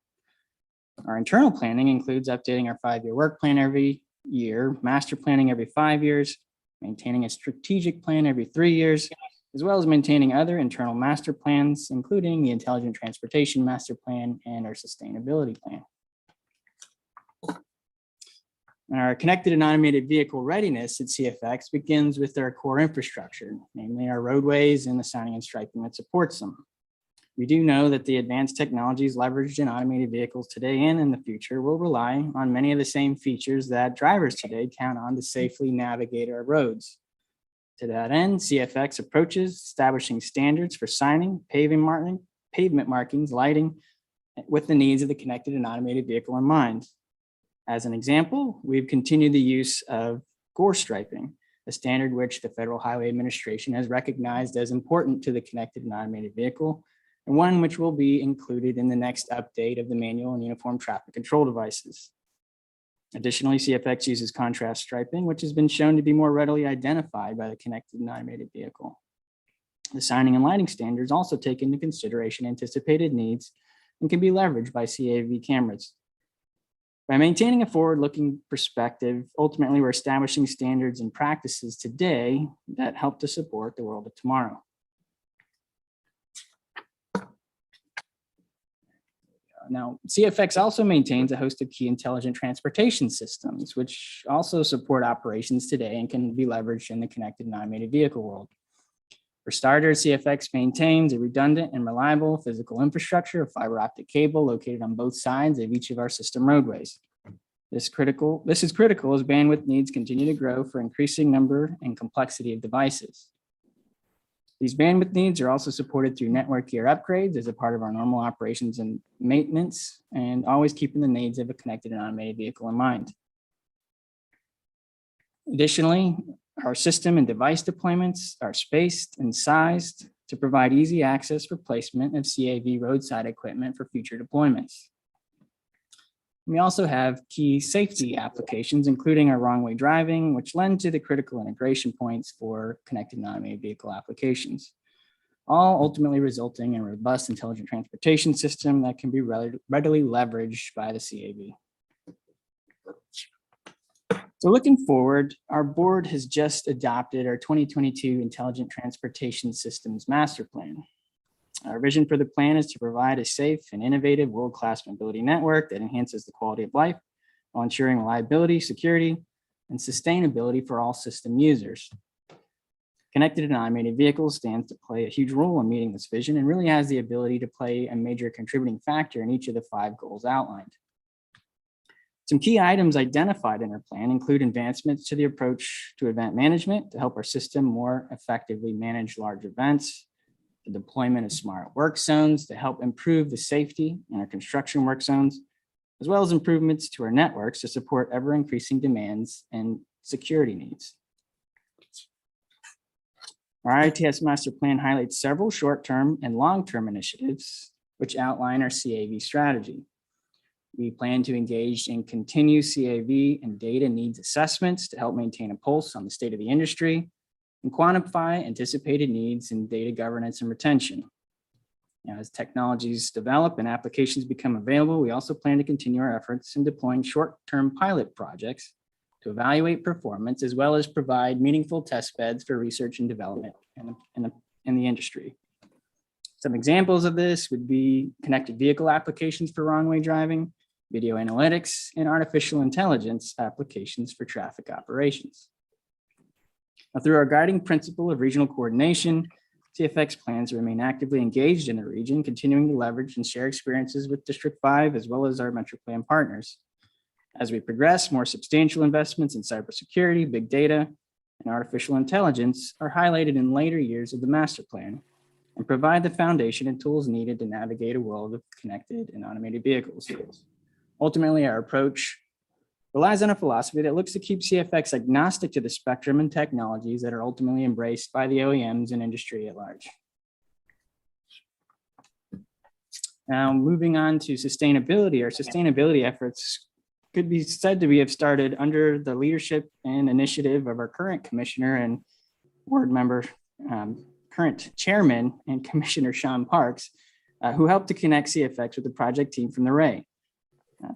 S14: Our internal planning includes updating our 5-year work plan every year, master planning every 5 years, maintaining a strategic plan every 3 years, as well as maintaining other internal master plans, including the Intelligent Transportation Master Plan and our Sustainability Plan. Our connected and automated vehicle readiness at CFX begins with our core infrastructure, namely our roadways and the signing and striping that supports them. We do know that the advanced technologies leveraged in automated vehicles today and in the future will rely on many of the same features that drivers today count on to safely navigate our roads. To that end, CFX approaches establishing standards for signing, pavement markings, lighting, with the needs of the connected and automated vehicle in mind. As an example, we've continued the use of gore striping, a standard which the Federal Highway Administration has recognized as important to the connected and automated vehicle, and one which will be included in the next update of the manual and uniform traffic control devices. Additionally, CFX uses contrast striping, which has been shown to be more readily identified by the connected and automated vehicle. The signing and lighting standards also take into consideration anticipated needs and can be leveraged by CAV cameras. By maintaining a forward-looking perspective, ultimately we're establishing standards and practices today that help to support the world of tomorrow. Now, CFX also maintains a host of key intelligent transportation systems, which also support operations today and can be leveraged in the connected and automated vehicle world. For starters, CFX maintains a redundant and reliable physical infrastructure of fiber optic cable located on both sides of each of our system roadways. This is critical as bandwidth needs continue to grow for increasing number and complexity of devices. These bandwidth needs are also supported through network gear upgrades as a part of our normal operations and maintenance, and always keeping the needs of a connected and automated vehicle in mind. Additionally, our system and device deployments are spaced and sized to provide easy access for placement of CAV roadside equipment for future deployments. We also have key safety applications, including our wrong way driving, which lend to the critical integration points for connected and automated vehicle applications, all ultimately resulting in a robust intelligent transportation system that can be readily leveraged by the CAV. So looking forward, our board has just adopted our 2022 Intelligent Transportation Systems Master Plan. Our vision for the plan is to provide a safe and innovative world-class mobility network that enhances the quality of life while ensuring reliability, security, and sustainability for all system users. Connected and automated vehicles stands to play a huge role in meeting this vision and really has the ability to play a major contributing factor in each of the 5 goals outlined. Some key items identified in our plan include advancements to the approach to event management to help our system more effectively manage large events, the deployment of smart work zones to help improve the safety in our construction work zones, as well as improvements to our networks to support ever-increasing demands and security needs. Our ITS Master Plan highlights several short-term and long-term initiatives which outline our CAV strategy. We plan to engage in continued CAV and data needs assessments to help maintain a pulse on the state of the industry and quantify anticipated needs in data governance and retention. Now, as technologies develop and applications become available, we also plan to continue our efforts in deploying short-term pilot projects to evaluate performance, as well as provide meaningful test beds for research and development in the industry. Some examples of this would be connected vehicle applications for wrong-way driving, video analytics, and artificial intelligence applications for traffic operations. Now, through our guiding principle of regional coordination, CFX plans to remain actively engaged in the region, continuing to leverage and share experiences with District 5 as well as our Metro Plan partners. As we progress, more substantial investments in cybersecurity, big data, and artificial intelligence are highlighted in later years of the master plan and provide the foundation and tools needed to navigate a world of connected and automated vehicles. Ultimately, our approach relies on a philosophy that looks to keep CFX agnostic to the spectrum and technologies that are ultimately embraced by the OEMs and industry at large. Now, moving on to sustainability, our sustainability efforts could be said to have started under the leadership and initiative of our current commissioner and board member, current chairman and Commissioner Sean Parks, who helped to connect CFX with the project team from the Ray.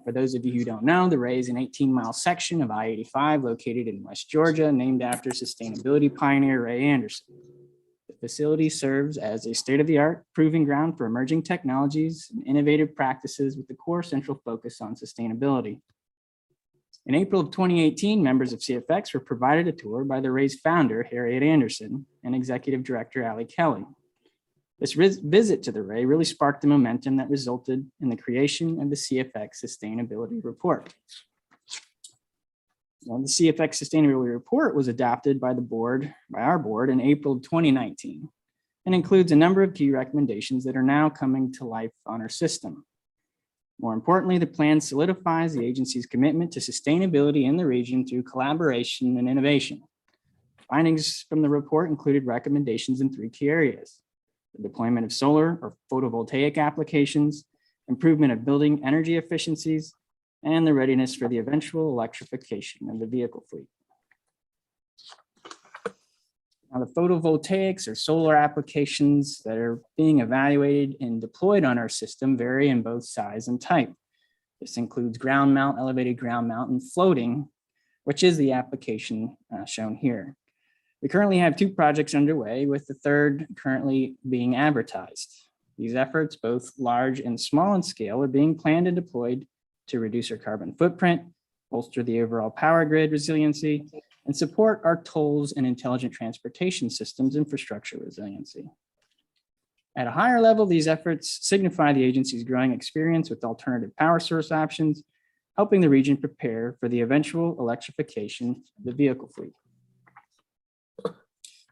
S14: For those of you who don't know, the Ray is an 18-mile section of I-85 located in West Georgia, named after sustainability pioneer Ray Anderson. The facility serves as a state-of-the-art proving ground for emerging technologies and innovative practices with the core central focus on sustainability. In April of 2018, members of CFX were provided a tour by the Ray's founder, Harriet Anderson, and executive director, Ali Kelly. This visit to the Ray really sparked the momentum that resulted in the creation of the CFX Sustainability Report. Well, the CFX Sustainability Report was adopted by our board in April of 2019 and includes a number of key recommendations that are now coming to life on our system. More importantly, the plan solidifies the agency's commitment to sustainability in the region through collaboration and innovation. Findings from the report included recommendations in 3 key areas: the deployment of solar or photovoltaic applications, improvement of building energy efficiencies, and the readiness for the eventual electrification of the vehicle fleet. Now, the photovoltaics or solar applications that are being evaluated and deployed on our system vary in both size and type. This includes ground mount, elevated ground mount, and floating, which is the application shown here. We currently have 2 projects underway, with the 3rd currently being advertised. These efforts, both large and small in scale, are being planned and deployed to reduce our carbon footprint, bolster the overall power grid resiliency, and support our tolls and intelligent transportation systems infrastructure resiliency. At a higher level, these efforts signify the agency's growing experience with alternative power source options, helping the region prepare for the eventual electrification of the vehicle fleet.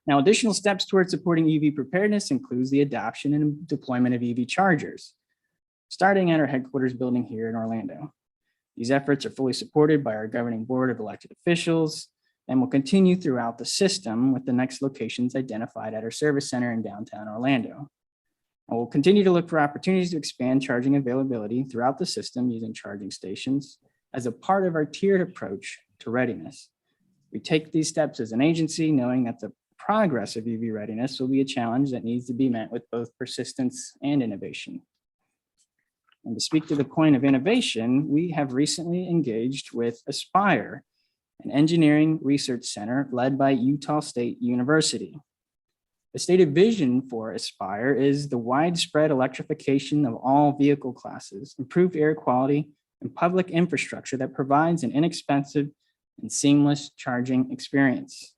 S14: Now, additional steps towards supporting EV preparedness includes the adoption and deployment of EV chargers, starting at our headquarters building here in Orlando. These efforts are fully supported by our governing board of elected officials and will continue throughout the system, with the next locations identified at our service center in downtown Orlando. And we'll continue to look for opportunities to expand charging availability throughout the system using charging stations as a part of our tiered approach to readiness. We take these steps as an agency, knowing that the progress of EV readiness will be a challenge that needs to be met with both persistence and innovation. And to speak to the point of innovation, we have recently engaged with Aspire, an engineering research center led by Utah State University. The stated vision for Aspire is the widespread electrification of all vehicle classes, improved air quality, and public infrastructure that provides an inexpensive and seamless charging experience.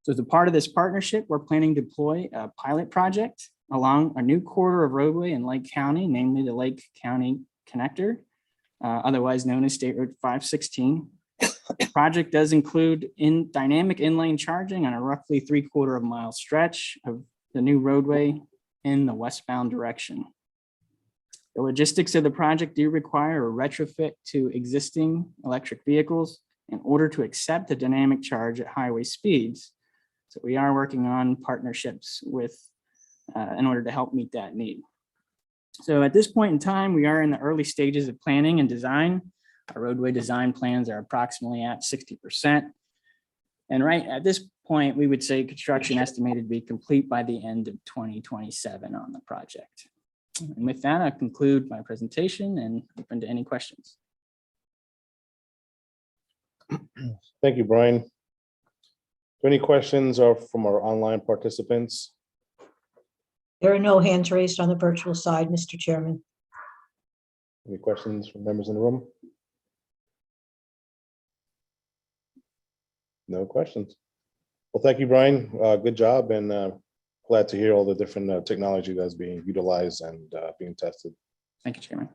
S14: So as a part of this partnership, we're planning to deploy a pilot project along a new corridor of roadway in Lake County, namely the Lake County Connector, otherwise known as State Road 516. The project does include dynamic in-lane charging on a roughly 3/4 mile stretch of the new roadway in the westbound direction. The logistics of the project do require a retrofit to existing electric vehicles in order to accept the dynamic charge at highway speeds. So we are working on partnerships with in order to help meet that need. So at this point in time, we are in the early stages of planning and design. Our roadway design plans are approximately at 60%. And right at this point, we would say construction estimated to be complete by the end of 2027 on the project. And with that, I conclude my presentation and open to any questions.
S1: Thank you, Brian. Any questions from our online participants?
S9: There are no hands raised on the virtual side, Mr. Chairman.
S1: Any questions from members in the room? No questions. Well, thank you, Brian. Good job, and glad to hear all the different technology that's being utilized and being tested.
S14: Thank you, Chairman.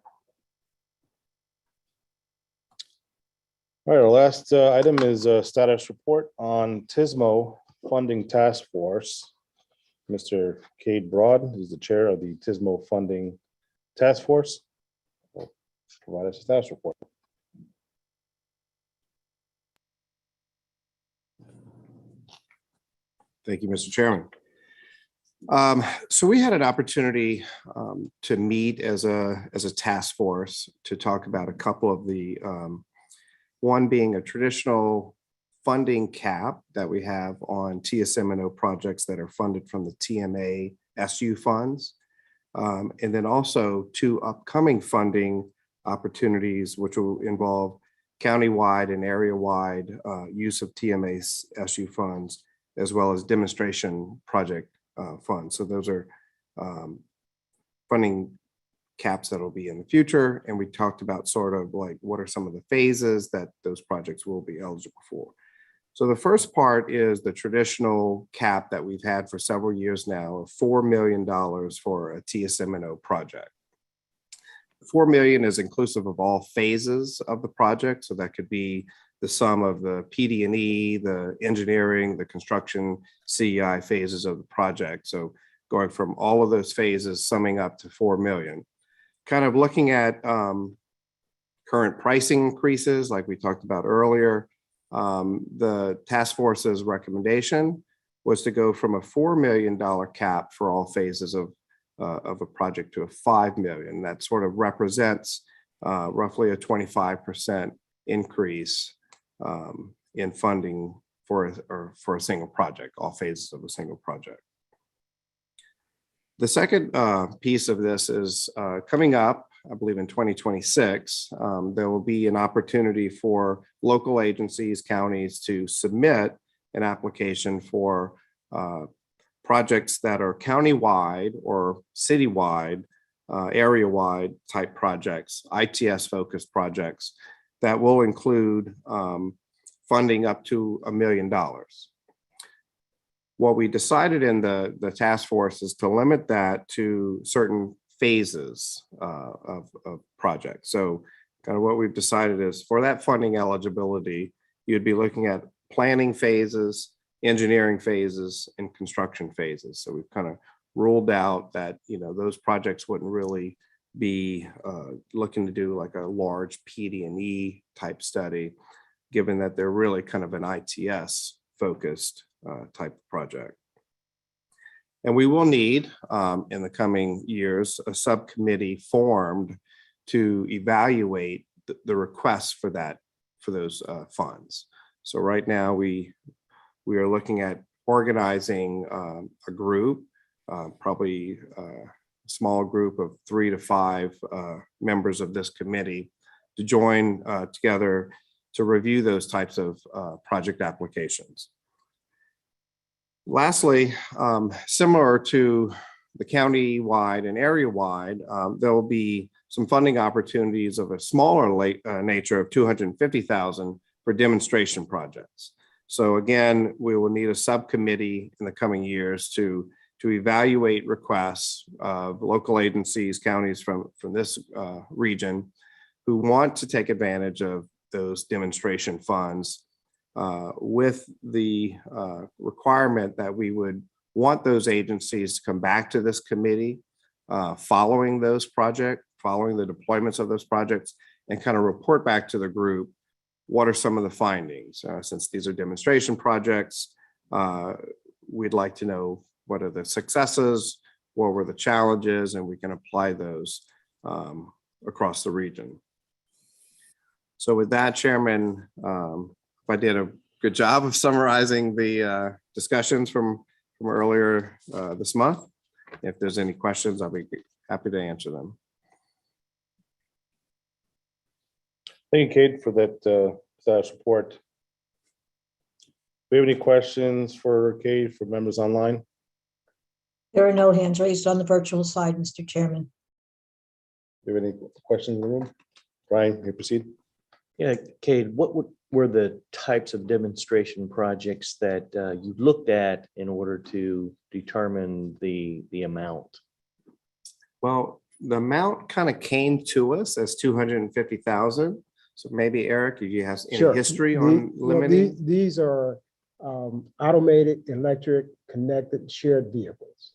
S1: All right, our last item is a status report on TSMO Funding Task Force. Mr. Cade Broad is the chair of the TSMO Funding Task Force. Will provide us a status report.
S4: Thank you, Mr. Chairman. So we had an opportunity to meet as a task force to talk about a couple of the, one being a traditional funding cap that we have on TSMO projects that are funded from the TMA SU funds. And then also two upcoming funding opportunities, which will involve countywide and area-wide use of TMA SU funds, as well as demonstration project funds. So those are funding caps that will be in the future. And we talked about sort of like what are some of the phases that those projects will be eligible for. So the first part is the traditional cap that we've had for several years now of $4 million for a TSMO project. $4 million is inclusive of all phases of the project. So that could be the sum of the PD&E, the engineering, the construction, CEI phases of the project. So going from all of those phases, summing up to $4 million. Kind of looking at current pricing increases, like we talked about earlier, the task force's recommendation was to go from a $4 million cap for all phases of a project to a $5 million. That sort of represents roughly a 25% increase in funding for a single project, all phases of a single project. The second piece of this is coming up, I believe in 2026, there will be an opportunity for local agencies, counties to submit an application for projects that are countywide or citywide, area-wide type projects, ITS-focused projects that will include funding up to $1 million. What we decided in the task force is to limit that to certain phases of projects. So kind of what we've decided is for that funding eligibility, you'd be looking at planning phases, engineering phases, and construction phases. So we've kind of ruled out that, you know, those projects wouldn't really be looking to do like a large PD&E type study, given that they're really kind of an ITS focused type of project. And we will need in the coming years a subcommittee formed to evaluate the requests for those funds. So right now we are looking at organizing a group, probably a small group of 3 to 5 members of this committee to join together to review those types of project applications. Lastly, similar to the county-wide and area-wide, there will be some funding opportunities of a smaller nature of $250,000 for demonstration projects. So again, we will need a subcommittee in the coming years to evaluate requests of local agencies, counties from this region who want to take advantage of those demonstration funds with the requirement that we would want those agencies to come back to this committee following those projects, following the deployments of those projects, and kind of report back to the group what are some of the findings. Since these are demonstration projects, we'd like to know what are the successes, what were the challenges, and we can apply those across the region. So with that, Chairman, if I did a good job of summarizing the discussions from earlier this month. If there's any questions, I'll be happy to answer them.
S1: Thank you, Kate, for that status report. Do we have any questions for Kate, for members online?
S9: There are no hands raised on the virtual side, Mr. Chairman.
S1: Do you have any questions in the room? Brian, you proceed.
S12: Yeah, Cade, were the types of demonstration projects that you looked at in order to determine the amount?
S4: Well, the amount kind of came to us as 250,000. So maybe Eric, you have any
S2: Sure.
S4: history on limiting?
S2: These are automated, electric, connected, shared vehicles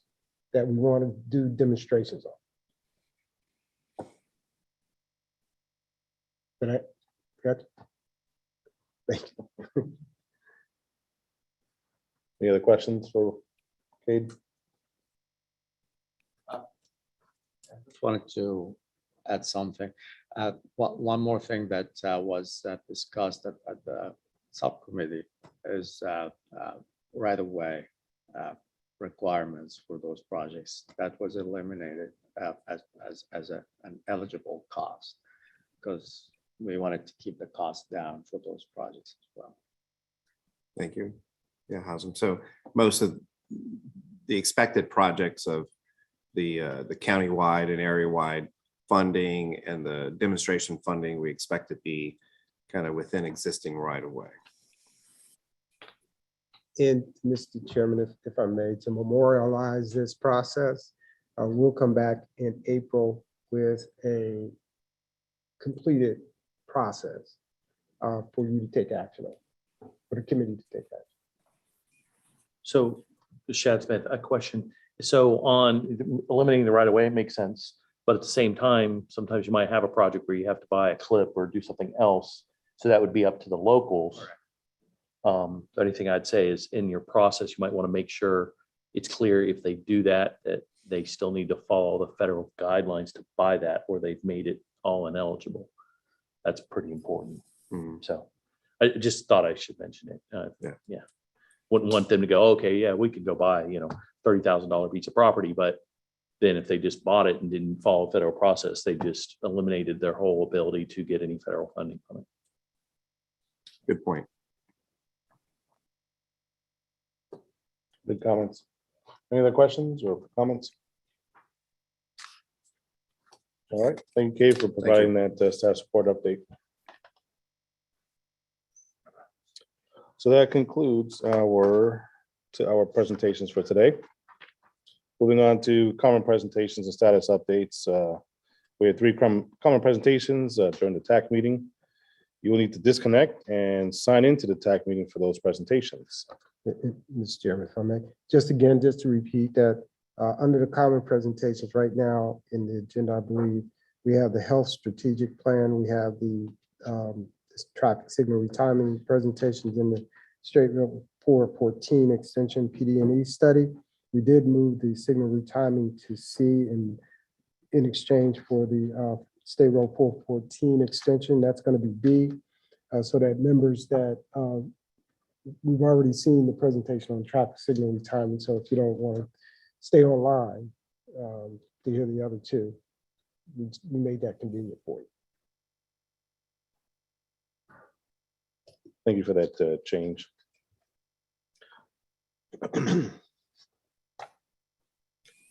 S2: that we want to do demonstrations on. Did I? Got you? Thank you.
S1: Any other questions for Kate?
S10: I just wanted to add something. One more thing that was discussed at the subcommittee is right-of-way requirements for those projects. That was eliminated as an eligible cost because we wanted to keep the cost down for those projects as well.
S4: Thank you. Yeah, Hazem. So most of the expected projects of the county-wide and area-wide funding and the demonstration funding, we expect to be kind of within existing right-of-way.
S2: And Mr. Chairman, if I may, to memorialize this process, we'll come back in April with a completed process for you to take action on, for the committee to take action.
S12: So, Shad Smith, a question. So on eliminating the right of way, it makes sense. But at the same time, sometimes you might have a project where you have to buy a clip or do something else. So that would be up to the locals. The only thing I'd say is in your process, you might want to make sure it's clear if they do that, that they still need to follow the federal guidelines to buy that, or they've made it all ineligible. That's pretty important. So I just thought I should mention it. Yeah. Wouldn't want them to go, okay, yeah, we could go buy, $30,000 piece of property, but then if they just bought it and didn't follow federal process, they just eliminated their whole ability to get any federal funding from it.
S4: Good point.
S1: Good comments. Any other questions or comments? All right, thank you, Kate, for providing that staff support update. So that concludes our presentations for today. Moving on to common presentations and status updates. We had 3 common presentations during the TAC meeting. You will need to disconnect and sign into the TAC meeting for those presentations.
S2: Mr. Chairman, if I may, just to repeat that under the common presentations right now in the agenda, I believe we have the health strategic plan, we have the traffic signal retiming presentations in the State Road 414 extension PD&E study. We did move the signal retiming to C in exchange for the State Road 414 extension. That's going to be B, so that members that we've already seen the presentation on traffic signal retirement. So if you don't want to stay online to hear the other 2, we made that convenient for you.
S1: Thank you for that change.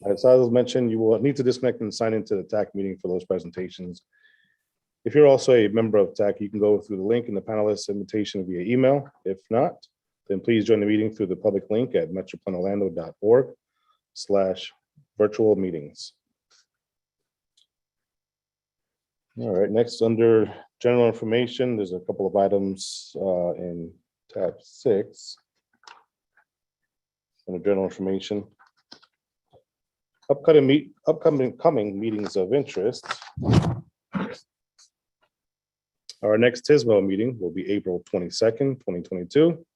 S1: As I was mentioned, you will need to disconnect and sign into the TAC meeting for those presentations. If you're also a member of TAC, you can go through the link in the panelist invitation via email. If not, then please join the meeting through the public link at metroplanorlando.org/virtual meetings. All right, next under general information, there's a couple of items in tab 6. Under general information. Upcoming meetings of interest. Our next TSMO meeting will be April 22nd, 2022.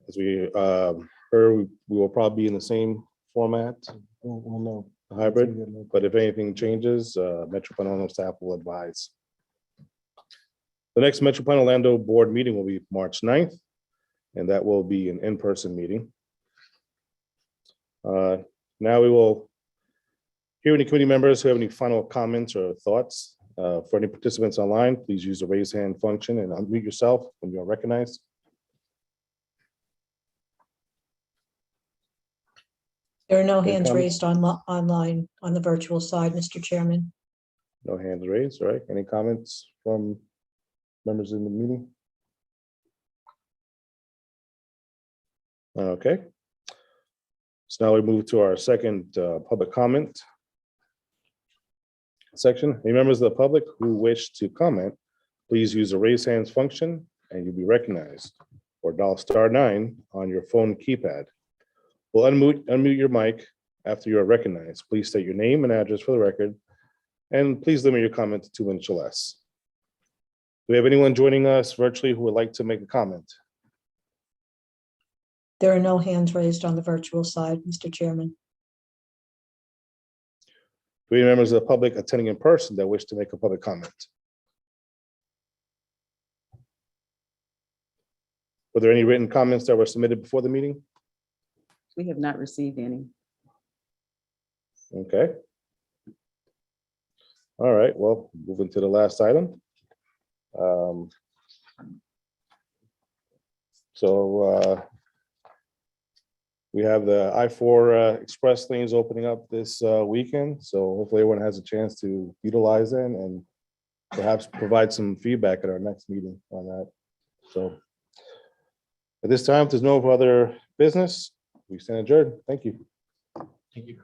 S1: As we heard, we will probably be in the same format,
S2: We'll know.
S1: hybrid, but if anything changes, Metro Panhandle staff will advise. The next Metro Plan Orlando Board meeting will be March 9th, and that will be an in-person meeting. Now we will hear any committee members who have any final comments or thoughts. For any participants online, please use the raise hand function and unmute yourself when you are recognized.
S9: There are no
S1: Any
S9: hands
S1: comments?
S9: raised online on the virtual side, Mr. Chairman.
S1: No hands raised, all right? Any comments from members in the meeting? Okay. So now we move to our second public comment section. Any members of the public who wish to comment, please use the raise hands function and you'll be recognized, or dial *9 on your phone keypad. We'll unmute your mic after you are recognized. Please state your name and address for the record, and please limit your comment to 2 minutes or less. Do we have anyone joining us virtually who would like to make a comment?
S9: There are no hands raised on the virtual side, Mr. Chairman.
S1: Do we have members of the public attending in person that wish to make a public comment? Were there any written comments that were submitted before the meeting?
S3: We have not received any.
S1: Okay. All right, well, moving to the last item. We have the I-4 express lanes opening up this weekend, so hopefully everyone has a chance to utilize them and perhaps provide some feedback at our next meeting on that. So at this time, if there's no other business, we stand adjourned. Thank you.
S12: Thank you.